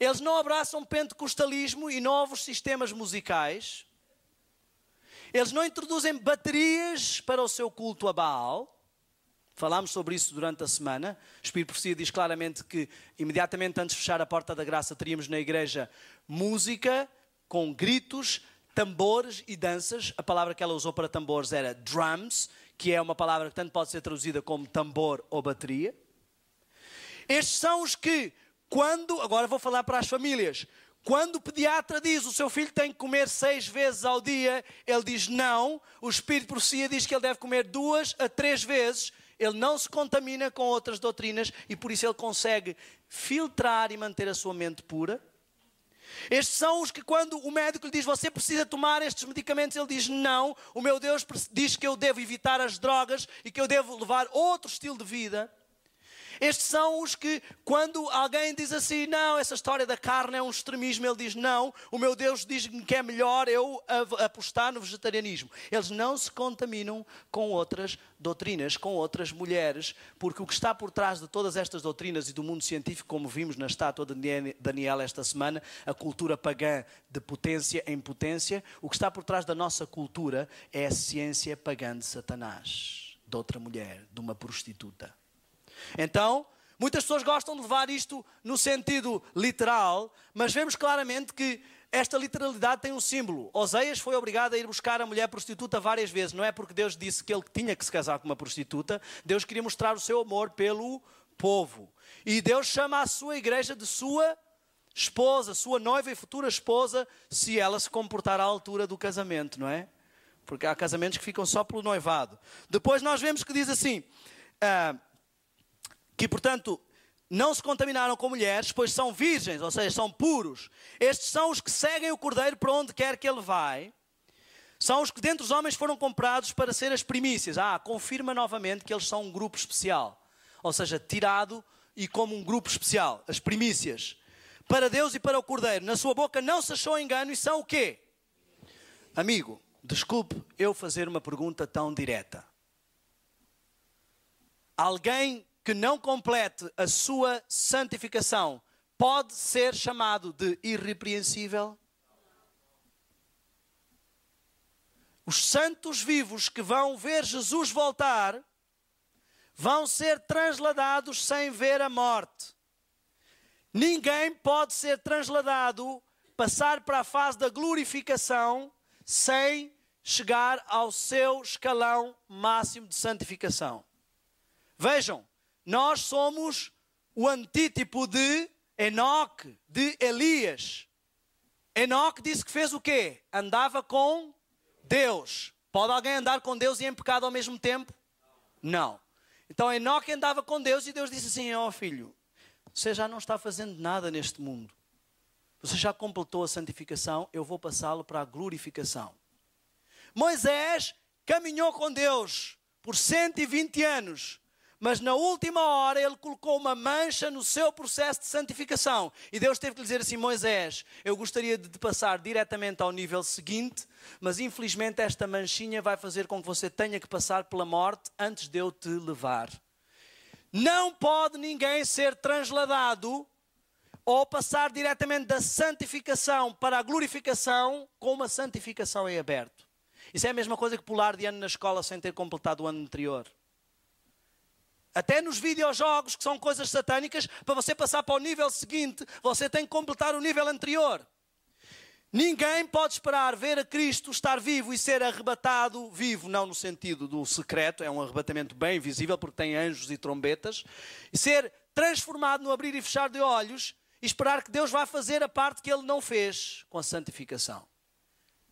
Eles não abraçam pentecostalismo e novos sistemas musicais. Eles não introduzem baterias para o seu culto a Baal. Falámos sobre isso durante a semana. O Espírito de Profecia diz claramente que imediatamente antes de fechar a porta da graça teríamos na igreja música com gritos, tambores e danças. A palavra que ela usou para tambores era drums, que é uma palavra que tanto pode ser traduzida como tambor ou bateria. Estes são os que, agora vou falar para as famílias, quando o pediatra diz o seu filho tem que comer 6 vezes ao dia, ele diz não. O Espírito de Profecia diz que ele deve comer 2 a 3 vezes. Ele não se contamina com outras doutrinas e por isso ele consegue filtrar e manter a sua mente pura. Estes são os que quando o médico lhe diz você precisa tomar estes medicamentos, ele diz não, o meu Deus diz que eu devo evitar as drogas e que eu devo levar outro estilo de vida. Estes são os que quando alguém diz assim, não, essa história da carne é um extremismo, ele diz não, o meu Deus diz-me que é melhor eu apostar no vegetarianismo. Eles não se contaminam com outras doutrinas, com outras mulheres, porque o que está por trás de todas estas doutrinas e do mundo científico, como vimos na estátua de Daniel esta semana, a cultura pagã de potência em potência, o que está por trás da nossa cultura é a ciência pagã de Satanás, de outra mulher, de uma prostituta. Então, muitas pessoas gostam de levar isto no sentido literal, mas vemos claramente que esta literalidade tem um símbolo. Oséias foi obrigado a ir buscar a mulher prostituta várias vezes. Não é porque Deus disse que ele tinha que se casar com uma prostituta. Deus queria mostrar o seu amor pelo povo. E Deus chama a sua igreja de sua esposa, sua noiva e futura esposa, se ela se comportar à altura do casamento, não é? Porque há casamentos que ficam só pelo noivado. Depois nós vemos que diz assim... que, portanto, não se contaminaram com mulheres, pois são virgens, ou seja, são puros. Estes são os que seguem o Cordeiro para onde quer que ele vai. São os que dentre os homens foram comprados para ser as primícias. Confirma novamente que eles são um grupo especial. Ou seja, tirado e como um grupo especial. As primícias. Para Deus e para o Cordeiro. Na sua boca não se achou engano e são o quê? Amigo, desculpe eu fazer uma pergunta tão direta. Alguém que não complete a sua santificação pode ser chamado de irrepreensível? Os santos vivos que vão ver Jesus voltar vão ser transladados sem ver a morte. Ninguém pode ser transladado, passar para a fase da glorificação sem chegar ao seu escalão máximo de santificação. Vejam, nós somos o antítipo de Enoque, de Elias. Enoque disse que fez o quê? Andava com Deus. Pode alguém andar com Deus e em pecado ao mesmo tempo? Não. Então Enoque andava com Deus e Deus disse assim, filho, você já não está fazendo nada neste mundo. Você já completou a santificação, eu vou passá-lo para a glorificação. Moisés caminhou com Deus por 120 anos. Mas na última hora ele colocou uma mancha no seu processo de santificação. E Deus teve que lhe dizer assim, Moisés, eu gostaria de te passar diretamente ao nível seguinte, mas infelizmente esta manchinha vai fazer com que você tenha que passar pela morte antes de eu te levar. Não pode ninguém ser transladado ou passar diretamente da santificação para a glorificação com uma santificação em aberto. Isso é a mesma coisa que pular de ano na escola sem ter completado o ano anterior. Até nos videojogos, que são coisas satânicas, para você passar para o nível seguinte, você tem que completar o nível anterior. Ninguém pode esperar ver a Cristo estar vivo e ser arrebatado vivo, não no sentido do secreto, é um arrebatamento bem visível porque tem anjos e trombetas, e ser transformado no abrir e fechar de olhos e esperar que Deus vá fazer a parte que Ele não fez com a santificação.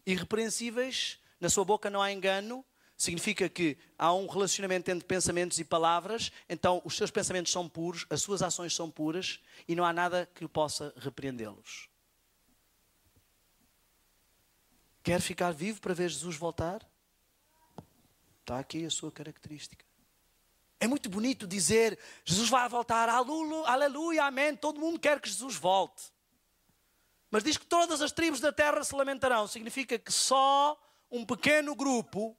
Irrepreensíveis, na sua boca não há engano, significa que há um relacionamento entre pensamentos e palavras, então os seus pensamentos são puros, as suas ações são puras e não há nada que possa repreendê-los. Quer ficar vivo para ver Jesus voltar? Está aqui a sua característica. É muito bonito dizer, Jesus vai voltar, aleluia, amém, todo mundo quer que Jesus volte. Mas diz que todas as tribos da terra se lamentarão, significa que só um pequeno grupo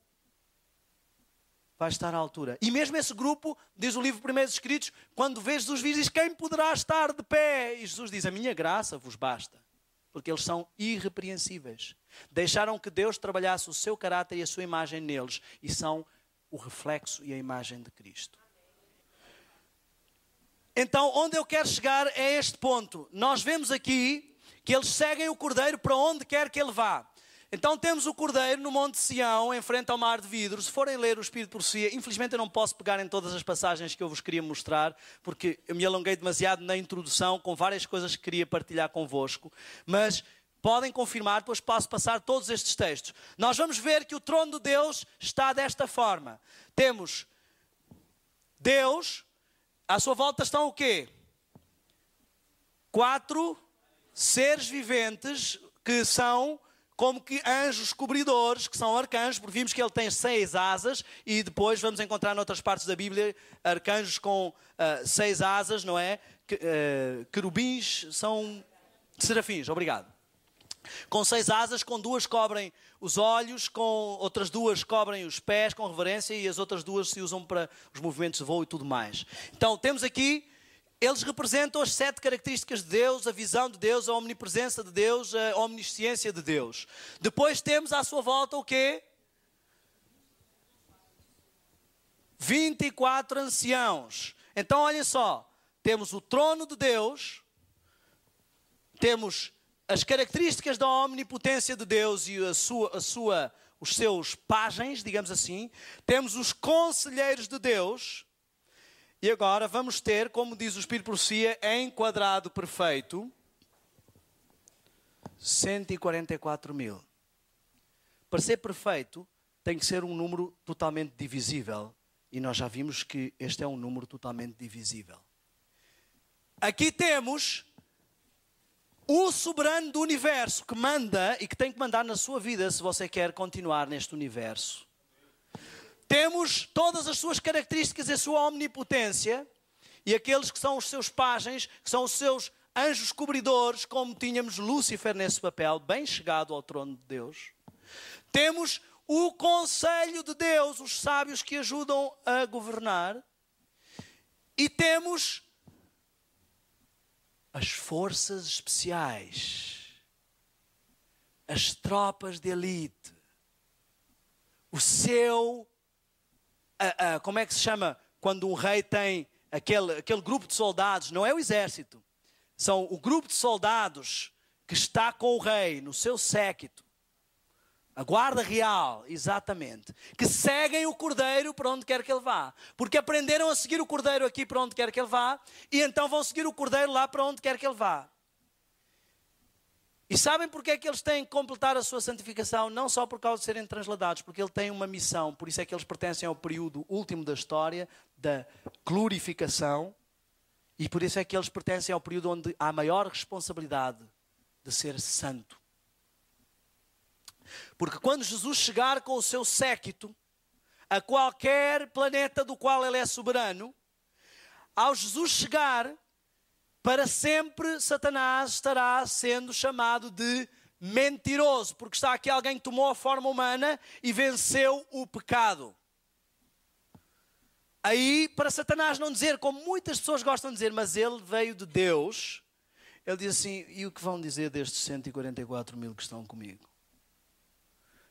vai estar à altura. E mesmo esse grupo, diz o livro Primeiros Escritos, quando vê Jesus vir, diz, quem poderá estar de pé? E Jesus diz, a minha graça vos basta. Porque eles são irrepreensíveis. Deixaram que Deus trabalhasse o seu caráter e a sua imagem neles. E são o reflexo e a imagem de Cristo. Então, onde eu quero chegar é este ponto. Nós vemos aqui que eles seguem o Cordeiro para onde quer que ele vá. Então temos o Cordeiro no Monte Sião, em frente ao mar de vidro. Se forem ler o Espírito de Profecia, infelizmente eu não posso pegar em todas as passagens que eu vos queria mostrar, porque eu me alonguei demasiado na introdução, com várias coisas que queria partilhar convosco. Mas podem confirmar, depois posso passar todos estes textos. Nós vamos ver que o trono de Deus está desta forma. Temos Deus, à sua volta estão o quê? 4 seres viventes que são como que anjos cobridores, que são arcanjos, porque vimos que ele tem 6 asas, e depois vamos encontrar noutras partes da Bíblia arcanjos com 6 asas, não é? Querubins são serafins, obrigado. Com 6 asas, com 2 cobrem os olhos, com outras 2 cobrem os pés com reverência, e as outras 2 se usam para os movimentos de voo e tudo mais. Então temos aqui, eles representam as 7 características de Deus, a visão de Deus, a omnipresença de Deus, a omnisciência de Deus. Depois temos à sua volta o quê? 24 anciãos. Então olhem só, temos o trono de Deus, temos as características da omnipotência de Deus e os seus pajens, digamos assim. Temos os conselheiros de Deus. E agora vamos ter, como diz o Espírito de Profecia, em quadrado perfeito, 144 mil. Para ser perfeito, tem que ser um número totalmente divisível. E nós já vimos que este é um número totalmente divisível. Aqui temos o soberano do universo que manda e que tem que mandar na sua vida se você quer continuar neste universo. Temos todas as suas características e a sua omnipotência, e aqueles que são os seus pajens, que são os seus anjos cobridores, como tínhamos Lúcifer nesse papel, bem chegado ao trono de Deus. Temos o conselho de Deus, os sábios que ajudam a governar. E temos as forças especiais, as tropas de elite, o seu... como é que se chama quando um rei tem aquele grupo de soldados? Não é o exército. São o grupo de soldados que está com o rei no seu séquito. A guarda real, exatamente. Que seguem o Cordeiro para onde quer que ele vá. Porque aprenderam a seguir o Cordeiro aqui para onde quer que ele vá. E então vão seguir o Cordeiro lá para onde quer que ele vá. E sabem porque é que eles têm que completar a sua santificação? Não só por causa de serem transladados, porque ele tem uma missão. Por isso é que eles pertencem ao período último da história, da glorificação. E por isso é que eles pertencem ao período onde há maior responsabilidade de ser santo. Porque quando Jesus chegar com o seu séquito a qualquer planeta do qual ele é soberano, ao Jesus chegar... para sempre Satanás estará sendo chamado de mentiroso, porque está aqui alguém que tomou a forma humana e venceu o pecado. Aí, para Satanás não dizer, como muitas pessoas gostam de dizer, mas ele veio de Deus, ele diz assim, e o que vão dizer destes 144 mil que estão comigo?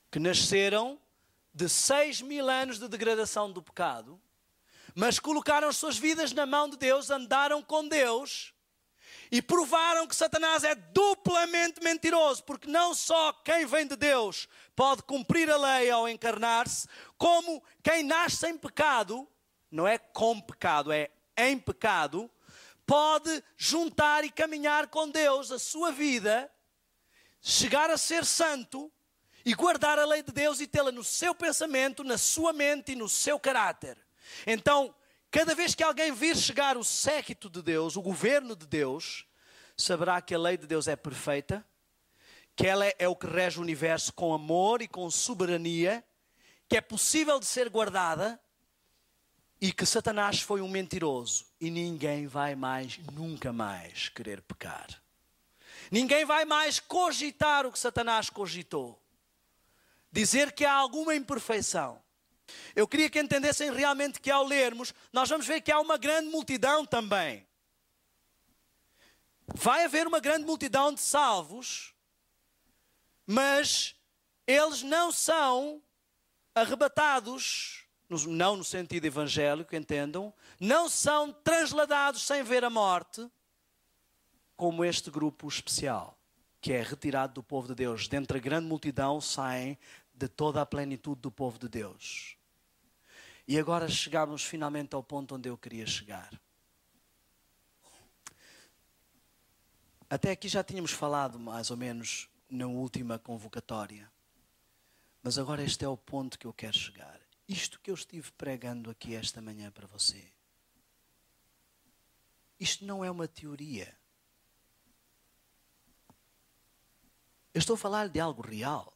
Que nasceram de 6.000 anos de degradação do pecado, mas colocaram as suas vidas na mão de Deus, andaram com Deus, e provaram que Satanás é duplamente mentiroso, porque não só quem vem de Deus pode cumprir a lei ao encarnar-se, como quem nasce em pecado, não é com pecado, é em pecado, pode juntar e caminhar com Deus a sua vida, chegar a ser santo e guardar a lei de Deus e tê-la no seu pensamento, na sua mente e no seu caráter. Então, cada vez que alguém vir chegar o séquito de Deus, o governo de Deus, saberá que a lei de Deus é perfeita, que ela é o que rege o universo com amor e com soberania, que é possível de ser guardada e que Satanás foi um mentiroso e ninguém vai mais, nunca mais querer pecar. Ninguém vai mais cogitar o que Satanás cogitou. Dizer que há alguma imperfeição. Eu queria que entendessem realmente que ao lermos, nós vamos ver que há uma grande multidão também. Vai haver uma grande multidão de salvos, mas eles não são arrebatados, não no sentido evangélico, entendam, não são transladados sem ver a morte, como este grupo especial, que é retirado do povo de Deus. Dentre a grande multidão saem de toda a plenitude do povo de Deus. E agora chegamos finalmente ao ponto onde eu queria chegar. Até aqui já tínhamos falado mais ou menos na última convocatória. Mas agora este é o ponto que eu quero chegar. Isto que eu estive pregando aqui esta manhã para você. Isto não é uma teoria. Eu estou a falar de algo real.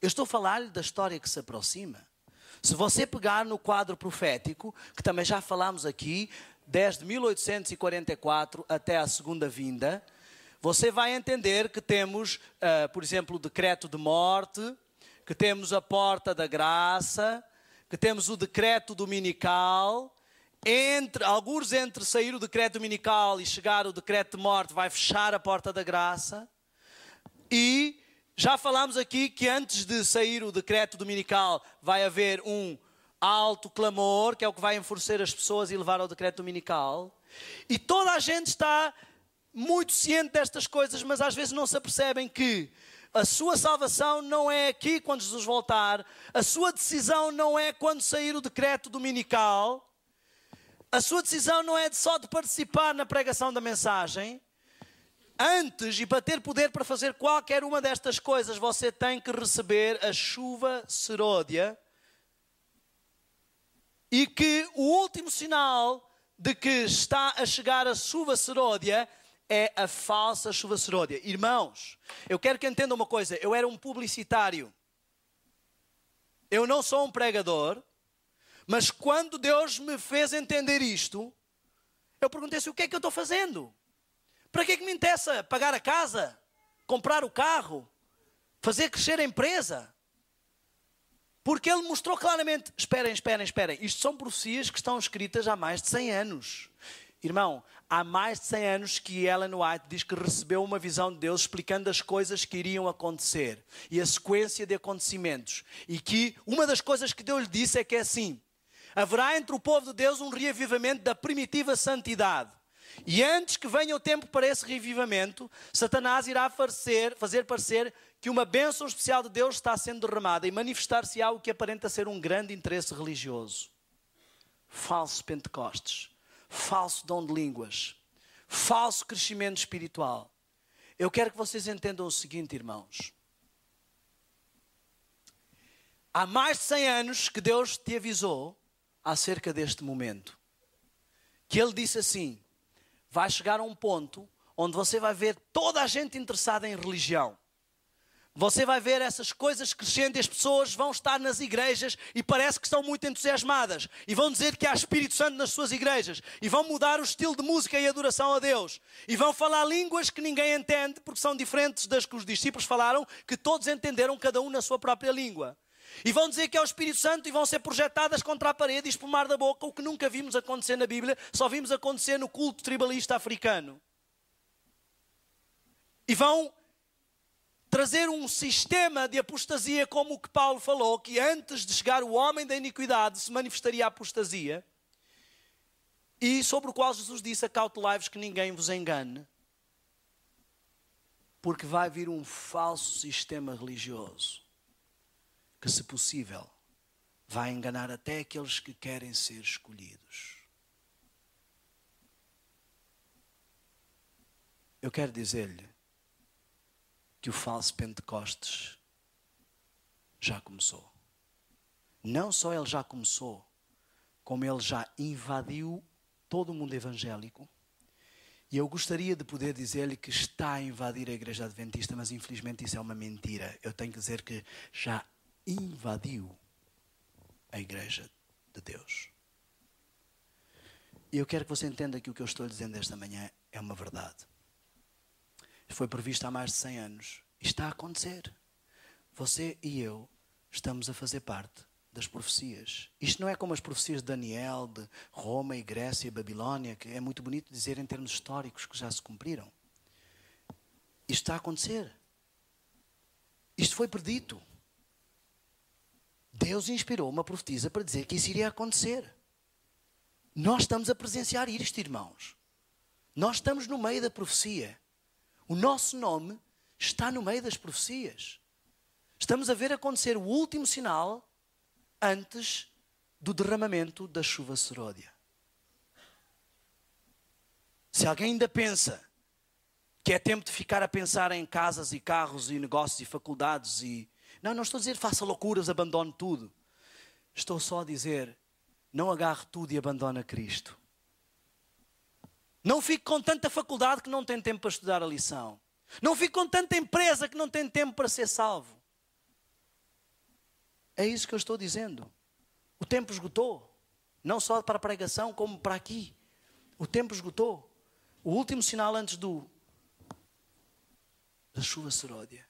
Eu estou a falar da história que se aproxima. Se você pegar no quadro profético, que também já falámos aqui, desde 1844 até a segunda vinda, você vai entender que temos, por exemplo, o decreto de morte, que temos a porta da graça, que temos o decreto dominical. Alguns entre sair o decreto dominical e chegar o decreto de morte vai fechar a porta da graça. E já falámos aqui que antes de sair o decreto dominical vai haver um alto clamor, que é o que vai enfurecer as pessoas e levar ao decreto dominical. E toda a gente está muito ciente destas coisas, mas às vezes não se apercebem que a sua salvação não é aqui quando Jesus voltar, a sua decisão não é quando sair o decreto dominical, a sua decisão não é só de participar na pregação da mensagem. Antes, e para ter poder para fazer qualquer uma destas coisas, você tem que receber a chuva seródia. E que o último sinal de que está a chegar a chuva seródia é a falsa chuva seródia. Irmãos, eu quero que entendam uma coisa. Eu era um publicitário. Eu não sou um pregador. Mas quando Deus me fez entender isto, eu perguntei-se, o que é que eu estou fazendo? Para que é que me interessa pagar a casa? Comprar o carro? Fazer crescer a empresa? Porque Ele mostrou claramente, esperem. Isto são profecias que estão escritas há mais de 100 anos. Irmão, há mais de 100 anos que Ellen White diz que recebeu uma visão de Deus explicando as coisas que iriam acontecer. E a sequência de acontecimentos. E que uma das coisas que Deus lhe disse é que é assim. Haverá entre o povo de Deus um reavivamento da primitiva santidade. E antes que venha o tempo para esse reavivamento, Satanás irá fazer parecer que uma bênção especial de Deus está sendo derramada e manifestar-se-á o que aparenta ser um grande interesse religioso. Falso Pentecostes, falso dom de línguas, falso crescimento espiritual. Eu quero que vocês entendam o seguinte, irmãos. Há mais de 100 anos que Deus te avisou acerca deste momento. Que Ele disse assim, vai chegar a um ponto onde você vai ver toda a gente interessada em religião. Você vai ver essas coisas crescendo e as pessoas vão estar nas igrejas e parece que estão muito entusiasmadas. E vão dizer que há Espírito Santo nas suas igrejas. E vão mudar o estilo de música e adoração a Deus. E vão falar línguas que ninguém entende porque são diferentes das que os discípulos falaram, que todos entenderam cada um na sua própria língua. E vão dizer que é o Espírito Santo e vão ser projetadas contra a parede e espumar da boca, o que nunca vimos acontecer na Bíblia, só vimos acontecer no culto tribalista africano. E vão trazer um sistema de apostasia como o que Paulo falou, que antes de chegar o homem da iniquidade se manifestaria a apostasia. e sobre o qual Jesus disse: acautelai-vos que ninguém vos engane, porque vai vir um falso sistema religioso que, se possível, vai enganar até aqueles que querem ser escolhidos. Eu quero dizer-lhe que o falso Pentecostes já começou. Não só ele já começou, como ele já invadiu todo o mundo evangélico. E eu gostaria de poder dizer-lhe que está a invadir a Igreja Adventista, mas infelizmente isso é uma mentira. Eu tenho que dizer que já invadiu a Igreja de Deus. E eu quero que você entenda que o que eu estou dizendo esta manhã é uma verdade. Foi previsto há mais de 100 anos. E está a acontecer. Você e eu estamos a fazer parte das profecias. Isto não é como as profecias de Daniel, de Roma e Grécia e Babilónia, que é muito bonito dizer em termos históricos que já se cumpriram. Isto está a acontecer. Isto foi predito. Deus inspirou uma profetisa para dizer que isso iria acontecer. Nós estamos a presenciar isto, irmãos. Nós estamos no meio da profecia. O nosso nome está no meio das profecias. Estamos a ver acontecer o último sinal antes do derramamento da chuva seródia. Se alguém ainda pensa que é tempo de ficar a pensar em casas e carros e negócios e faculdades e... Não estou a dizer faça loucuras, abandone tudo. Estou só a dizer, não agarre tudo e abandone Cristo. Não fique com tanta faculdade que não tem tempo para estudar a lição. Não fique com tanta empresa que não tem tempo para ser salvo. É isso que eu estou dizendo. O tempo esgotou. Não só para a pregação, como para aqui. O tempo esgotou. O último sinal antes da chuva seródia.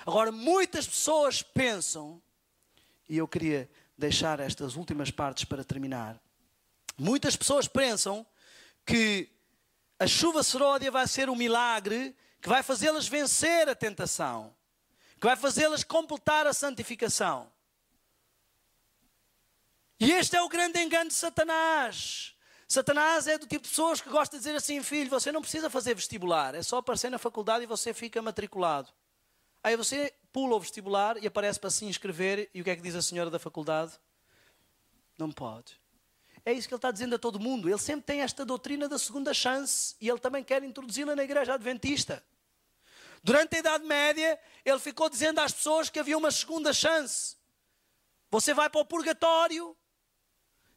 Agora, muitas pessoas pensam, e eu queria deixar estas últimas partes para terminar. Muitas pessoas pensam que a chuva seródia vai ser um milagre que vai fazê-las vencer a tentação, que vai fazê-las completar a santificação. E este é o grande engano de Satanás. Satanás é do tipo de pessoas que gosta de dizer assim: filho, você não precisa fazer vestibular, é só aparecer na faculdade e você fica matriculado. Aí você pula o vestibular e aparece para se inscrever, e o que é que diz a senhora da faculdade? Não pode. É isso que ele está dizendo a todo mundo. Ele sempre tem esta doutrina da segunda chance e ele também quer introduzi-la na Igreja Adventista. Durante a Idade Média, ele ficou dizendo às pessoas que havia uma segunda chance. Você vai para o purgatório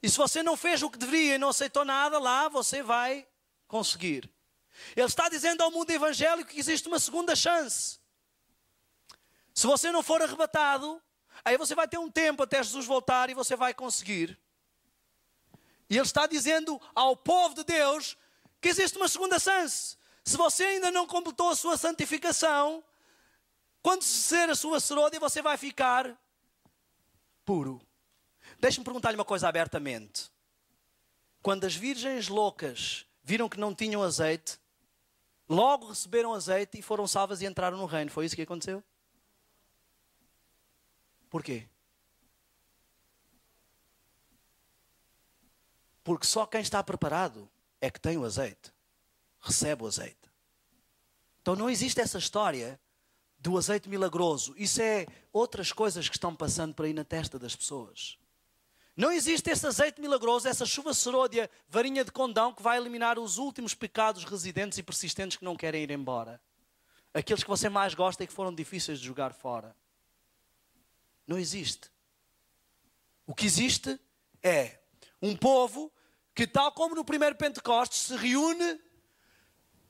e se você não fez o que deveria e não aceitou nada lá, você vai conseguir. Ele está dizendo ao mundo evangélico que existe uma segunda chance. Se você não for arrebatado, aí você vai ter um tempo até Jesus voltar e você vai conseguir. E ele está dizendo ao povo de Deus que existe uma segunda chance. Se você ainda não completou a sua santificação, quando ser a sua seródia, você vai ficar puro. Deixe-me perguntar-lhe uma coisa abertamente. Quando as virgens loucas viram que não tinham azeite, logo receberam azeite e foram salvas e entraram no reino. Foi isso que aconteceu? Porquê? Porque só quem está preparado é que tem o azeite. Recebe o azeite. Então não existe essa história do azeite milagroso. Isso é outras coisas que estão passando por aí na testa das pessoas. Não existe esse azeite milagroso, essa chuva seródia, varinha de condão que vai eliminar os últimos pecados residentes e persistentes que não querem ir embora. Aqueles que você mais gosta e que foram difíceis de jogar fora. Não existe. O que existe é um povo que, tal como no primeiro Pentecostes, se reúne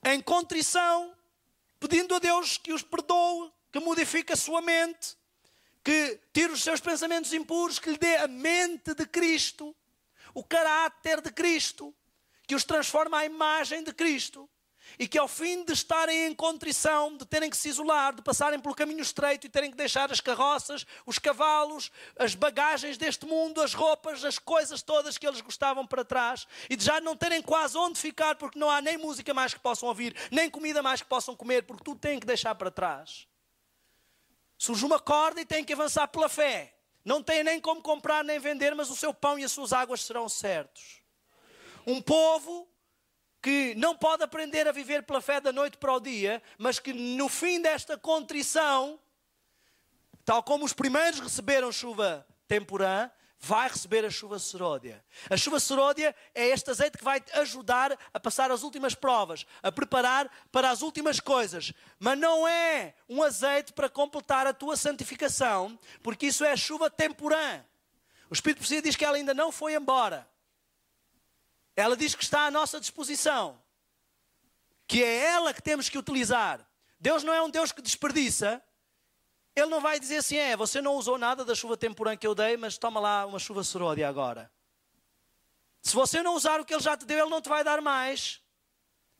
em contrição, pedindo a Deus que os perdoe, que modifique a sua mente, que tire os seus pensamentos impuros, que lhe dê a mente de Cristo, o caráter de Cristo, que os transforme à imagem de Cristo. E que ao fim de estarem em contrição, de terem que se isolar, de passarem pelo caminho estreito e terem que deixar as carroças, os cavalos, as bagagens deste mundo, as roupas, as coisas todas que eles gostavam para trás, e de já não terem quase onde ficar, porque não há nem música mais que possam ouvir, nem comida mais que possam comer, porque tudo têm que deixar para trás. Surge uma corda e têm que avançar pela fé. Não têm nem como comprar nem vender, mas o seu pão e as suas águas serão certos. Um povo que não pode aprender a viver pela fé da noite para o dia, mas que no fim desta contrição, tal como os primeiros receberam chuva temporã, vai receber a chuva seródia. A chuva seródia é este azeite que vai te ajudar a passar as últimas provas, a preparar para as últimas coisas. Mas não é um azeite para completar a tua santificação, porque isso é a chuva temporã. O Espírito Profecia diz que ela ainda não foi embora. Ela diz que está à nossa disposição, que é ela que temos que utilizar. Deus não é um Deus que desperdiça. Ele não vai dizer assim, você não usou nada da chuva temporã que eu dei, mas toma lá uma chuva seródia agora. Se você não usar o que Ele já te deu, Ele não te vai dar mais.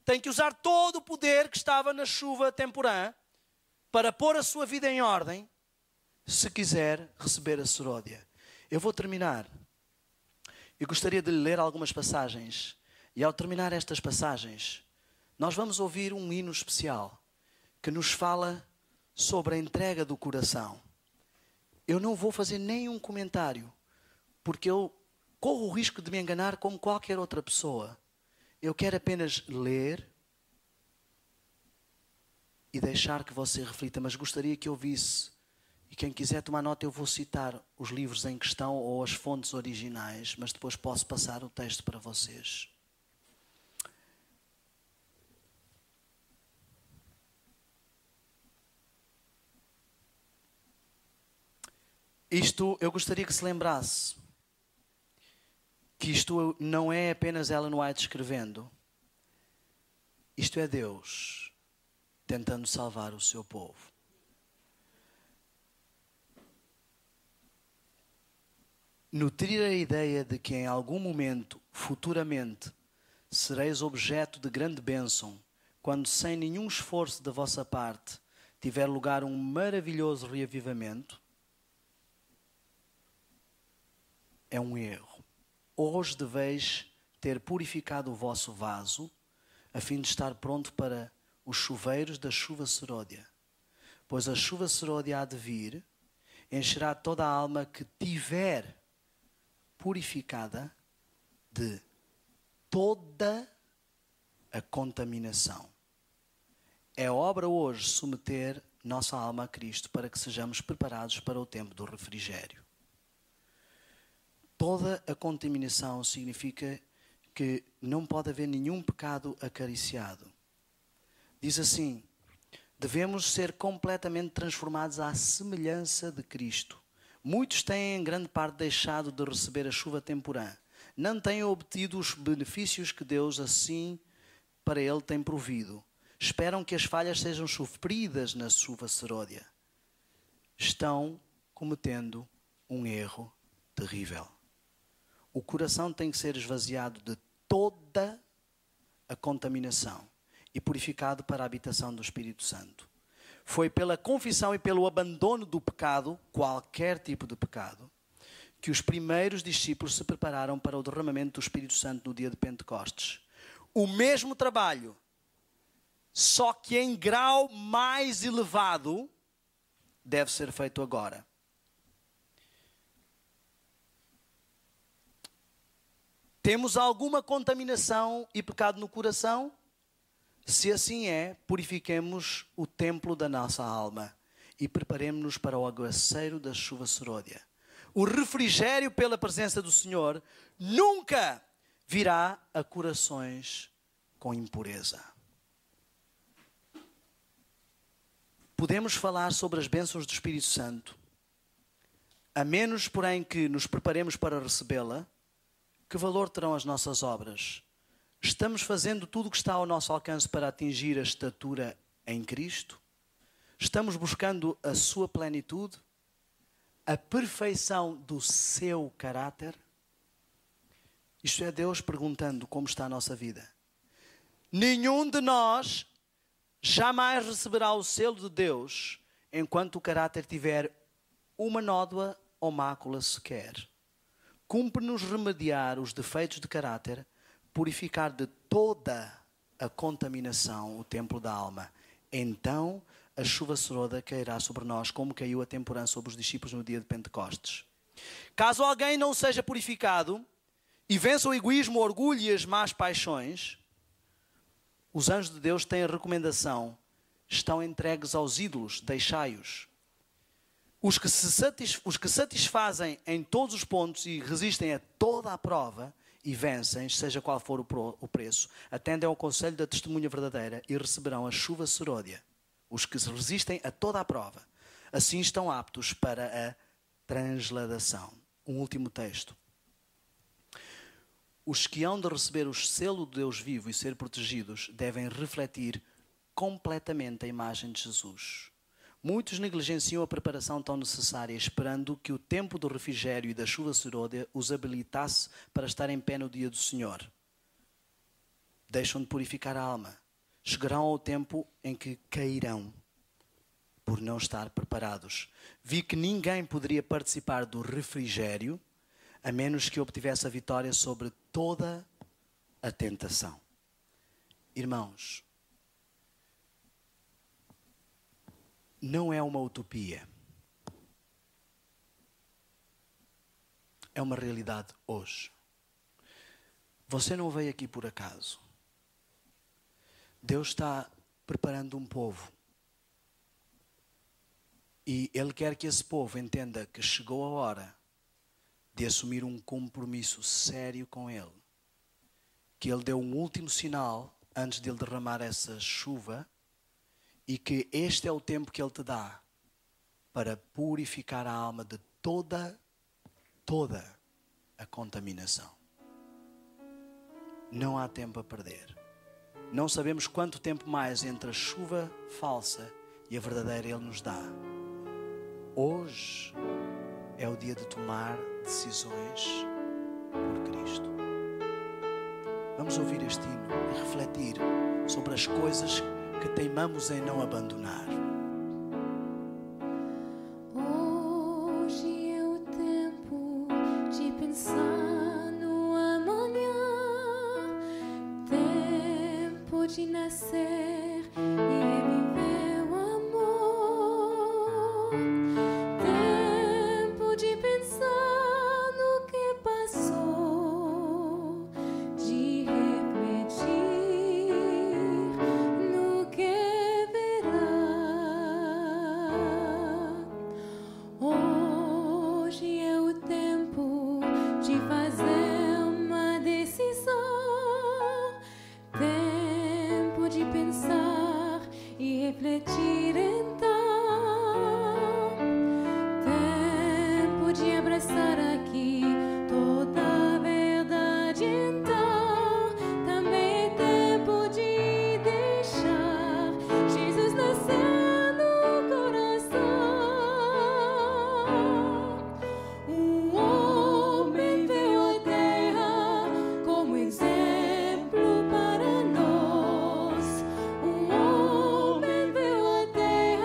Tem que usar todo o poder que estava na chuva temporã para pôr a sua vida em ordem, se quiser receber a seródia. Eu vou terminar. Eu gostaria de lhe ler algumas passagens. E ao terminar estas passagens, nós vamos ouvir um hino especial que nos fala sobre a entrega do coração. Eu não vou fazer nenhum comentário, porque eu corro o risco de me enganar como qualquer outra pessoa. Eu quero apenas ler e deixar que você reflita, mas gostaria que eu visse. E quem quiser tomar nota, eu vou citar os livros em questão ou as fontes originais, mas depois posso passar o texto para vocês. Isto, eu gostaria que se lembrasse que isto não é apenas Ellen White escrevendo. Isto é Deus tentando salvar o seu povo. Nutrir a ideia de que em algum momento, futuramente, sereis objeto de grande bênção, quando sem nenhum esforço da vossa parte tiver lugar um maravilhoso reavivamento, é um erro. Hoje deveis ter purificado o vosso vaso, a fim de estar pronto para os chuveiros da chuva seródia. Pois a chuva seródia há de vir, encherá toda a alma que tiver purificada de toda a contaminação. É obra hoje submeter nossa alma a Cristo para que sejamos preparados para o tempo do refrigério. Toda a contaminação significa que não pode haver nenhum pecado acariciado. Diz assim, devemos ser completamente transformados à semelhança de Cristo. Muitos têm em grande parte deixado de receber a chuva temporã. Não têm obtido os benefícios que Deus assim para ele tem provido. Esperam que as falhas sejam supridas na chuva seródia. Estão cometendo um erro terrível. O coração tem que ser esvaziado de toda a contaminação e purificado para a habitação do Espírito Santo. Foi pela confissão e pelo abandono do pecado, qualquer tipo de pecado, que os primeiros discípulos se prepararam para o derramamento do Espírito Santo no dia de Pentecostes. O mesmo trabalho, só que em grau mais elevado, deve ser feito agora. Temos alguma contaminação e pecado no coração? Se assim é, purifiquemos o templo da nossa alma e preparemos-nos para o aguaceiro da chuva seródia. O refrigério pela presença do Senhor nunca virá a corações com impureza. Podemos falar sobre as bênçãos do Espírito Santo, a menos, porém, que nos preparemos para recebê-la. Que valor terão as nossas obras? Estamos fazendo tudo o que está ao nosso alcance para atingir a estatura em Cristo? Estamos buscando a sua plenitude? A perfeição do seu caráter? Isto é Deus perguntando como está a nossa vida. Nenhum de nós jamais receberá o selo de Deus enquanto o caráter tiver uma nódoa ou mácula sequer. Cumpre-nos remediar os defeitos de caráter, purificar de toda a contaminação o templo da alma. Então a chuva seródia cairá sobre nós, como caiu a temporã sobre os discípulos no dia de Pentecostes. Caso alguém não seja purificado, e vença o egoísmo, o orgulho e as más paixões, os anjos de Deus têm a recomendação: estão entregues aos ídolos, deixai-os. Os que satisfazem em todos os pontos e resistem a toda a prova e vencem, seja qual for o preço, atendem ao conselho da testemunha verdadeira e receberão a chuva seródia. Os que resistem a toda a prova, assim estão aptos para a transladação. Um último texto. Os que hão de receber o selo de Deus vivo e ser protegidos devem refletir completamente a imagem de Jesus. Muitos negligenciam a preparação tão necessária, esperando que o tempo do refrigério e da chuva seródia os habilitasse para estar em pé no dia do Senhor. Deixam de purificar a alma. Chegarão ao tempo em que cairão por não estar preparados. Vi que ninguém poderia participar do refrigério a menos que obtivesse a vitória sobre toda a tentação. Irmãos, não é uma utopia. É uma realidade hoje. Você não veio aqui por acaso. Deus está preparando um povo. E Ele quer que esse povo entenda que chegou a hora de assumir um compromisso sério com Ele. Que Ele deu um último sinal antes de Ele derramar essa chuva e que este é o tempo que Ele te dá para purificar a alma de toda a contaminação. Não há tempo a perder. Não sabemos quanto tempo mais entre a chuva falsa e a verdadeira Ele nos dá. Hoje é o dia de tomar decisões por Cristo. Vamos ouvir este hino e refletir sobre as coisas que teimamos em não abandonar. Hoje é o tempo de pensar no amanhã, tempo de nascer e reviver o amor, tempo de pensar no que passou, de refletir no que verá. Hoje é o tempo de fazer uma decisão, tempo de pensar e refletir então, tempo de abraçar aqui toda a verdade então, também é tempo de deixar Jesus nascer no coração. Um homem veio à terra como exemplo para nós. Um homem veio à terra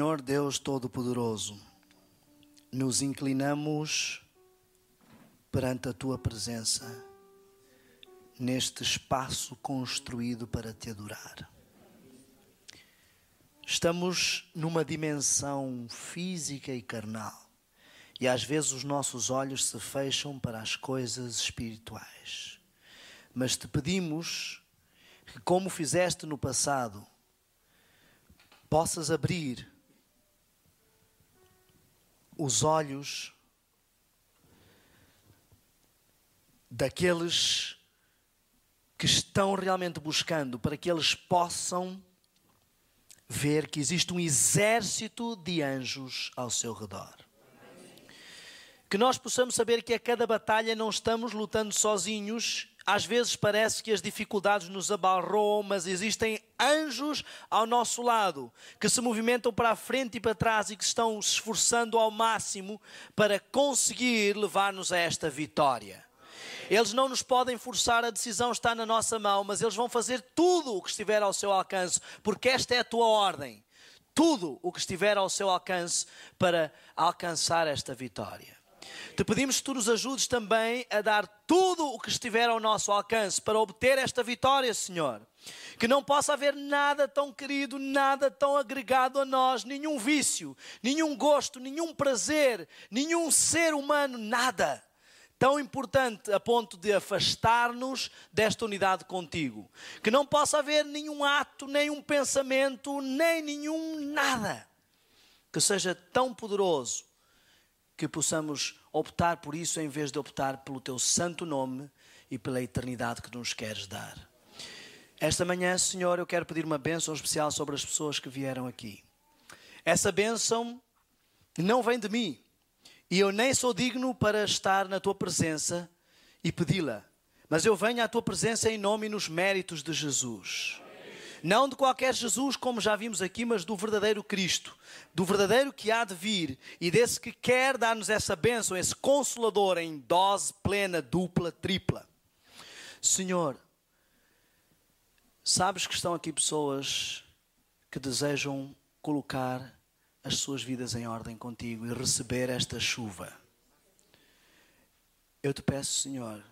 Senhor Deus Todo-Poderoso, nos inclinamos perante a Tua presença, neste espaço construído para Te adorar. Estamos numa dimensão física e carnal, e às vezes os nossos olhos se fecham para as coisas espirituais. Mas Te pedimos que, como fizeste no passado, possas abrir os olhos daqueles que estão realmente buscando, para que eles possam ver que existe um exército de anjos ao seu redor. Que nós possamos saber que a cada batalha não estamos lutando sozinhos. Às vezes parece que as dificuldades nos abarroam, mas existem anjos ao nosso lado, que se movimentam para a frente e para trás e que estão se esforçando ao máximo para conseguir levar-nos a esta vitória. Eles não nos podem forçar, a decisão está na nossa mão, mas eles vão fazer tudo o que estiver ao seu alcance, porque esta é a tua ordem. Tudo o que estiver ao seu alcance para alcançar esta vitória. Te pedimos que Tu nos ajudes também a dar tudo o que estiver ao nosso alcance para obter esta vitória, Senhor. Que não possa haver nada tão querido, nada tão agregado a nós, nenhum vício, nenhum gosto, nenhum prazer, nenhum ser humano, nada tão importante a ponto de afastar-nos desta unidade contigo. Que não possa haver nenhum ato, nenhum pensamento, nem nenhum nada que seja tão poderoso que possamos optar por isso em vez de optar pelo Teu santo nome e pela eternidade que nos queres dar. Esta manhã, Senhor, eu quero pedir uma bênção especial sobre as pessoas que vieram aqui. Essa bênção não vem de mim. E eu nem sou digno para estar na Tua presença e pedi-la. Mas eu venho à Tua presença em nome e nos méritos de Jesus. Não de qualquer Jesus, como já vimos aqui, mas do verdadeiro Cristo. Do verdadeiro que há de vir e desse que quer dar-nos essa bênção, esse Consolador em dose plena, dupla, tripla. Senhor, sabes que estão aqui pessoas que desejam colocar as suas vidas em ordem contigo e receber esta chuva. Eu te peço, Senhor,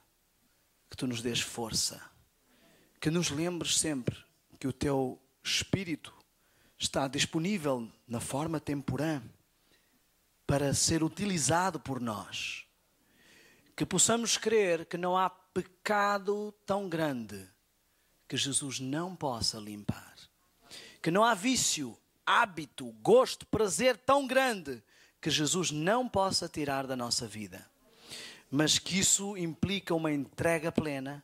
que Tu nos dês força, que nos lembres sempre que o Teu Espírito está disponível na forma temporã para ser utilizado por nós. Que possamos crer que não há pecado tão grande que Jesus não possa limpar. Que não há vício, hábito, gosto, prazer tão grande que Jesus não possa tirar da nossa vida. Mas que isso implica uma entrega plena,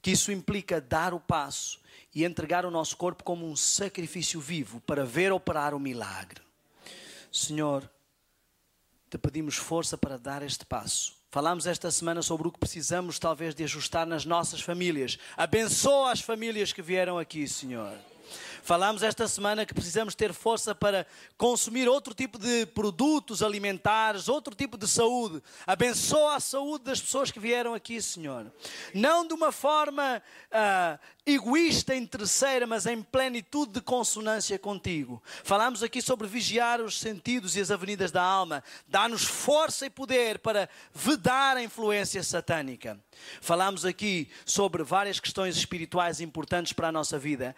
que isso implica dar o passo e entregar o nosso corpo como um sacrifício vivo para ver operar o milagre. Senhor, Te pedimos força para dar este passo. Falámos esta semana sobre o que precisamos talvez de ajustar nas nossas famílias. Abençoa as famílias que vieram aqui, Senhor. Falámos esta semana que precisamos ter força para consumir outro tipo de produtos alimentares, outro tipo de saúde. Abençoa a saúde das pessoas que vieram aqui, Senhor. Não de uma forma egoísta, interesseira, mas em plenitude de consonância contigo. Falámos aqui sobre vigiar os sentidos e as avenidas da alma. Dá-nos força e poder para vedar a influência satânica. Falámos aqui sobre várias questões espirituais importantes para a nossa vida.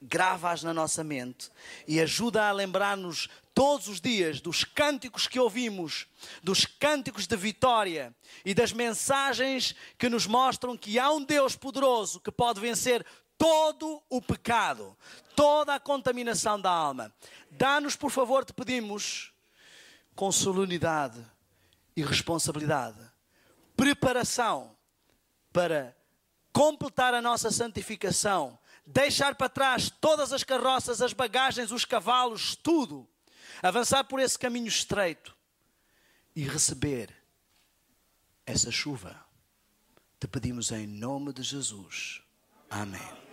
Grava-as na nossa mente e ajuda a lembrar-nos todos os dias dos cânticos que ouvimos, dos cânticos de vitória e das mensagens que nos mostram que há um Deus poderoso que pode vencer todo o pecado, toda a contaminação da alma. Dá-nos, por favor, te pedimos, com solenidade e responsabilidade, preparação para completar a nossa santificação, deixar para trás todas as carroças, as bagagens, os cavalos, tudo. Avançar por esse caminho estreito e receber essa chuva. Te pedimos em nome de Jesus. Amém.